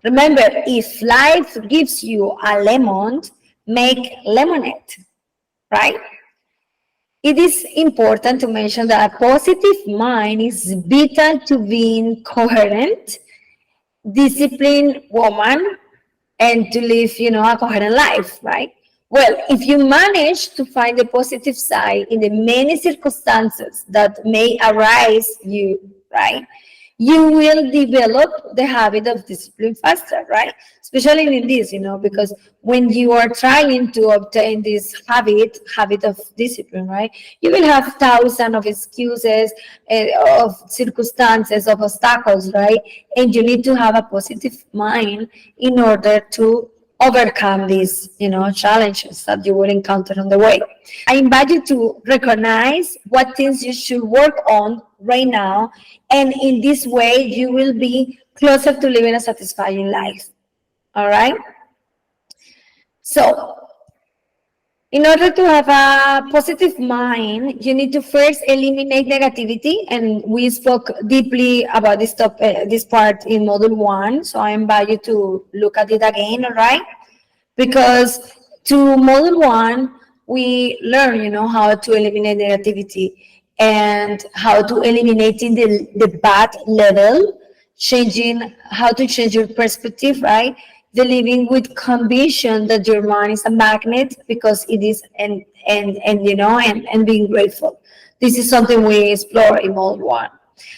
Remember, if life gives you a lemon, make lemonade, right? It is important to mention that a positive mind is vital to being coherent, disciplined woman, and to live, a coherent life, right? Well, if you manage to find the positive side in the many circumstances that may arise you, right, you will develop the habit of discipline faster, right? Especially in this, because when you are trying to obtain this habit of discipline, right, you will have thousands of excuses, of circumstances, of obstacles, right? And you need to have a positive mind in order to overcome these, challenges that you will encounter on the way. I invite you to recognize what things you should work on right now, and in this way, you will be closer to living a satisfying life. All right? So, in order to have a positive mind, you need to first eliminate negativity, and we spoke deeply about this part in Module 1, so I invite you to look at it again, all right? Because to Module 1, we learn, how to eliminate negativity and how to eliminating the bad level, how to change your perspective, right? The living with conviction that your mind is a magnet because it is, and being grateful. This is something we explore in Module 1.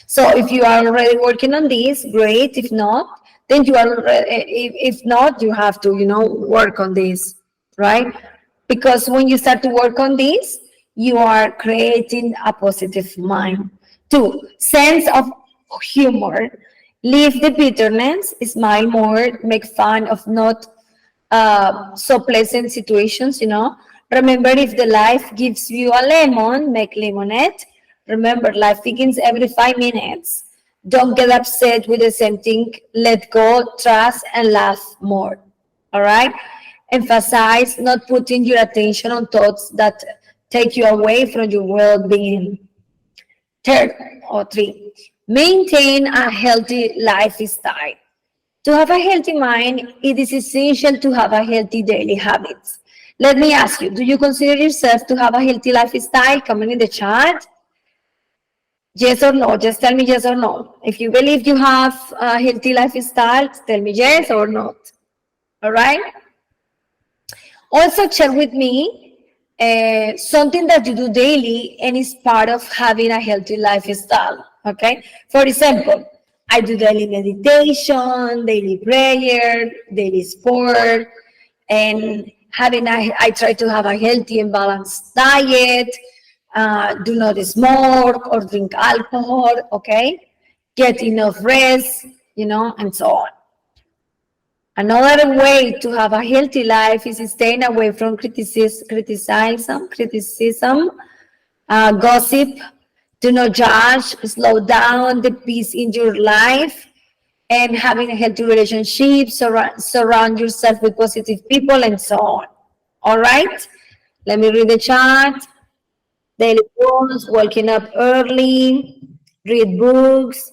So if you are already working on this, great. If not, then you are, if not, you have to, work on this, right? Because when you start to work on this, you are creating a positive mind. 2, sense of humor. Leave the bitterness, smile more, make fun of not so pleasant situations, Remember, if the life gives you a lemon, make lemonade. Remember, life begins every 5 minutes. Don't get upset with the same thing. Let go, trust, and laugh more. All right? Emphasize not putting your attention on thoughts that take you away from your well-being. 3, maintain a healthy lifestyle. To have a healthy mind, it is essential to have a healthy daily habits. Let me ask you, do you consider yourself to have a healthy lifestyle? Comment in the chat. Yes or no? Just tell me yes or no. If you believe you have a healthy lifestyle, tell me yes or not. All right? Also, share with me something that you do daily and is part of having a healthy lifestyle. Okay? For example, I do daily meditation, daily prayer, daily sport, and I try to have a healthy and balanced diet. Do not smoke or drink alcohol, okay? Get enough rest, and so on. Another way to have a healthy life is staying away from criticism, gossip. Do not judge. Slow down the peace in your life, and having a healthy relationship. Surround yourself with positive people, and so on. All right. Let me read the chat. Daily goals: waking up early, read books,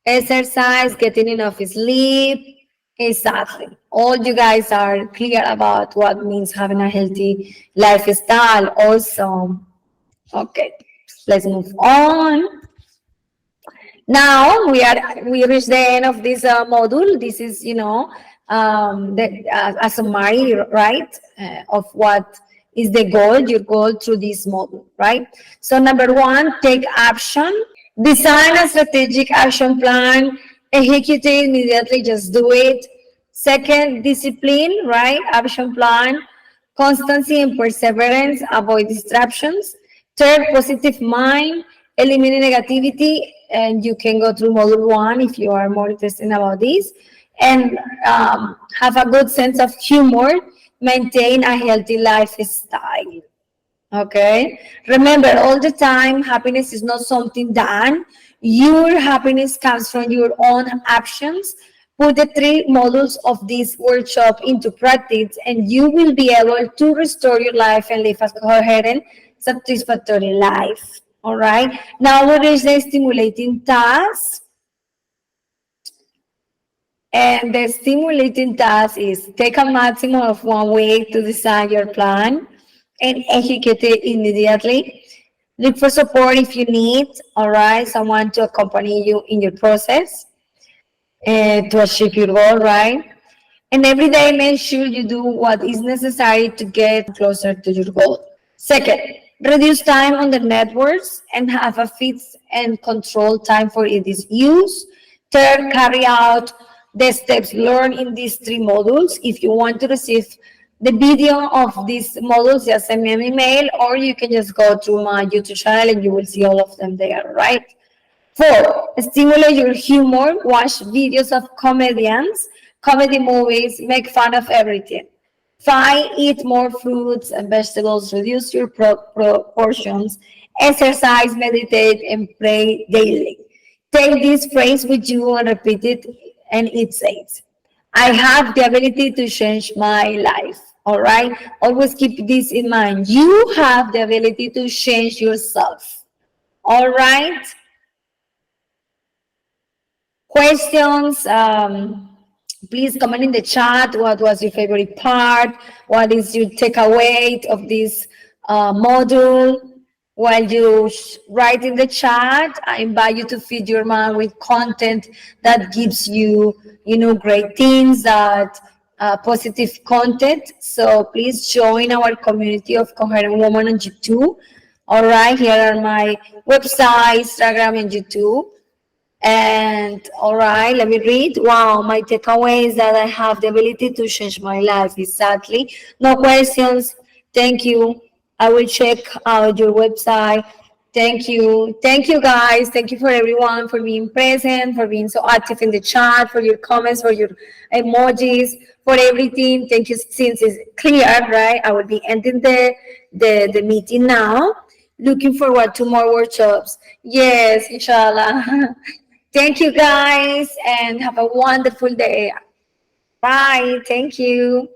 exercise, getting enough sleep. Exactly. All you guys are clear about what means having a healthy lifestyle. Also, okay, let's move on. Now we reach the end of this module. This is, a summary, right, of what is the goal, your goal through this module, right? So number one, take action. Design a strategic action plan, execute it immediately, just do it. Second, discipline, right? Action plan, constancy and perseverance, avoid distractions. Third, positive mind, eliminate negativity, and you can go through module one if you are more interested about this. And have a good sense of humor, maintain a healthy lifestyle. Okay. Remember, all the time, happiness is not something done. Your happiness comes from your own actions. Put the three modules of this workshop into practice, and you will be able to restore your life and live a coherent, satisfactory life. All right. Now, what is the stimulating task? And the stimulating task is take a maximum of 1 week to design your plan and execute it immediately. Look for support if you need, all right, someone to accompany you in your process to achieve your goal, right? And every day, make sure you do what is necessary to get closer to your goal. Second, reduce time on the networks and have a fixed and controlled time for its use. Third, carry out the steps learned in these three modules. If you want to receive the video of these modules, just send me an email, or you can just go to my YouTube channel and you will see all of them there, right? Four, stimulate your humor. Watch videos of comedians, comedy movies, make fun of everything. Five, eat more fruits and vegetables, reduce your portions, exercise, meditate, and pray daily. Take this phrase with you and repeat it, and it says, I have the ability to change my life. All right? Always keep this in mind. You have the ability to change yourself. All right? Questions? Please comment in the chat. What was your favorite part? What is your takeaway of this module? While you write in the chat, I invite you to feed your mind with content that gives you, great things, that positive content. So please join our community of Coherent Women on YouTube. All right, here are my website, Instagram, and YouTube. And all right, let me read. Wow, my takeaway is that I have the ability to change my life. Exactly. No questions. Thank you. I will check out your website. Thank you. Thank you, guys. Thank you for everyone for being present, for being so active in the chat, for your comments, for your emojis, for everything. Thank you. Since it's clear, right? I will be ending the meeting now. Looking forward to more workshops. Yes, inshallah. Thank you, guys, and have a wonderful day. Bye. Thank you.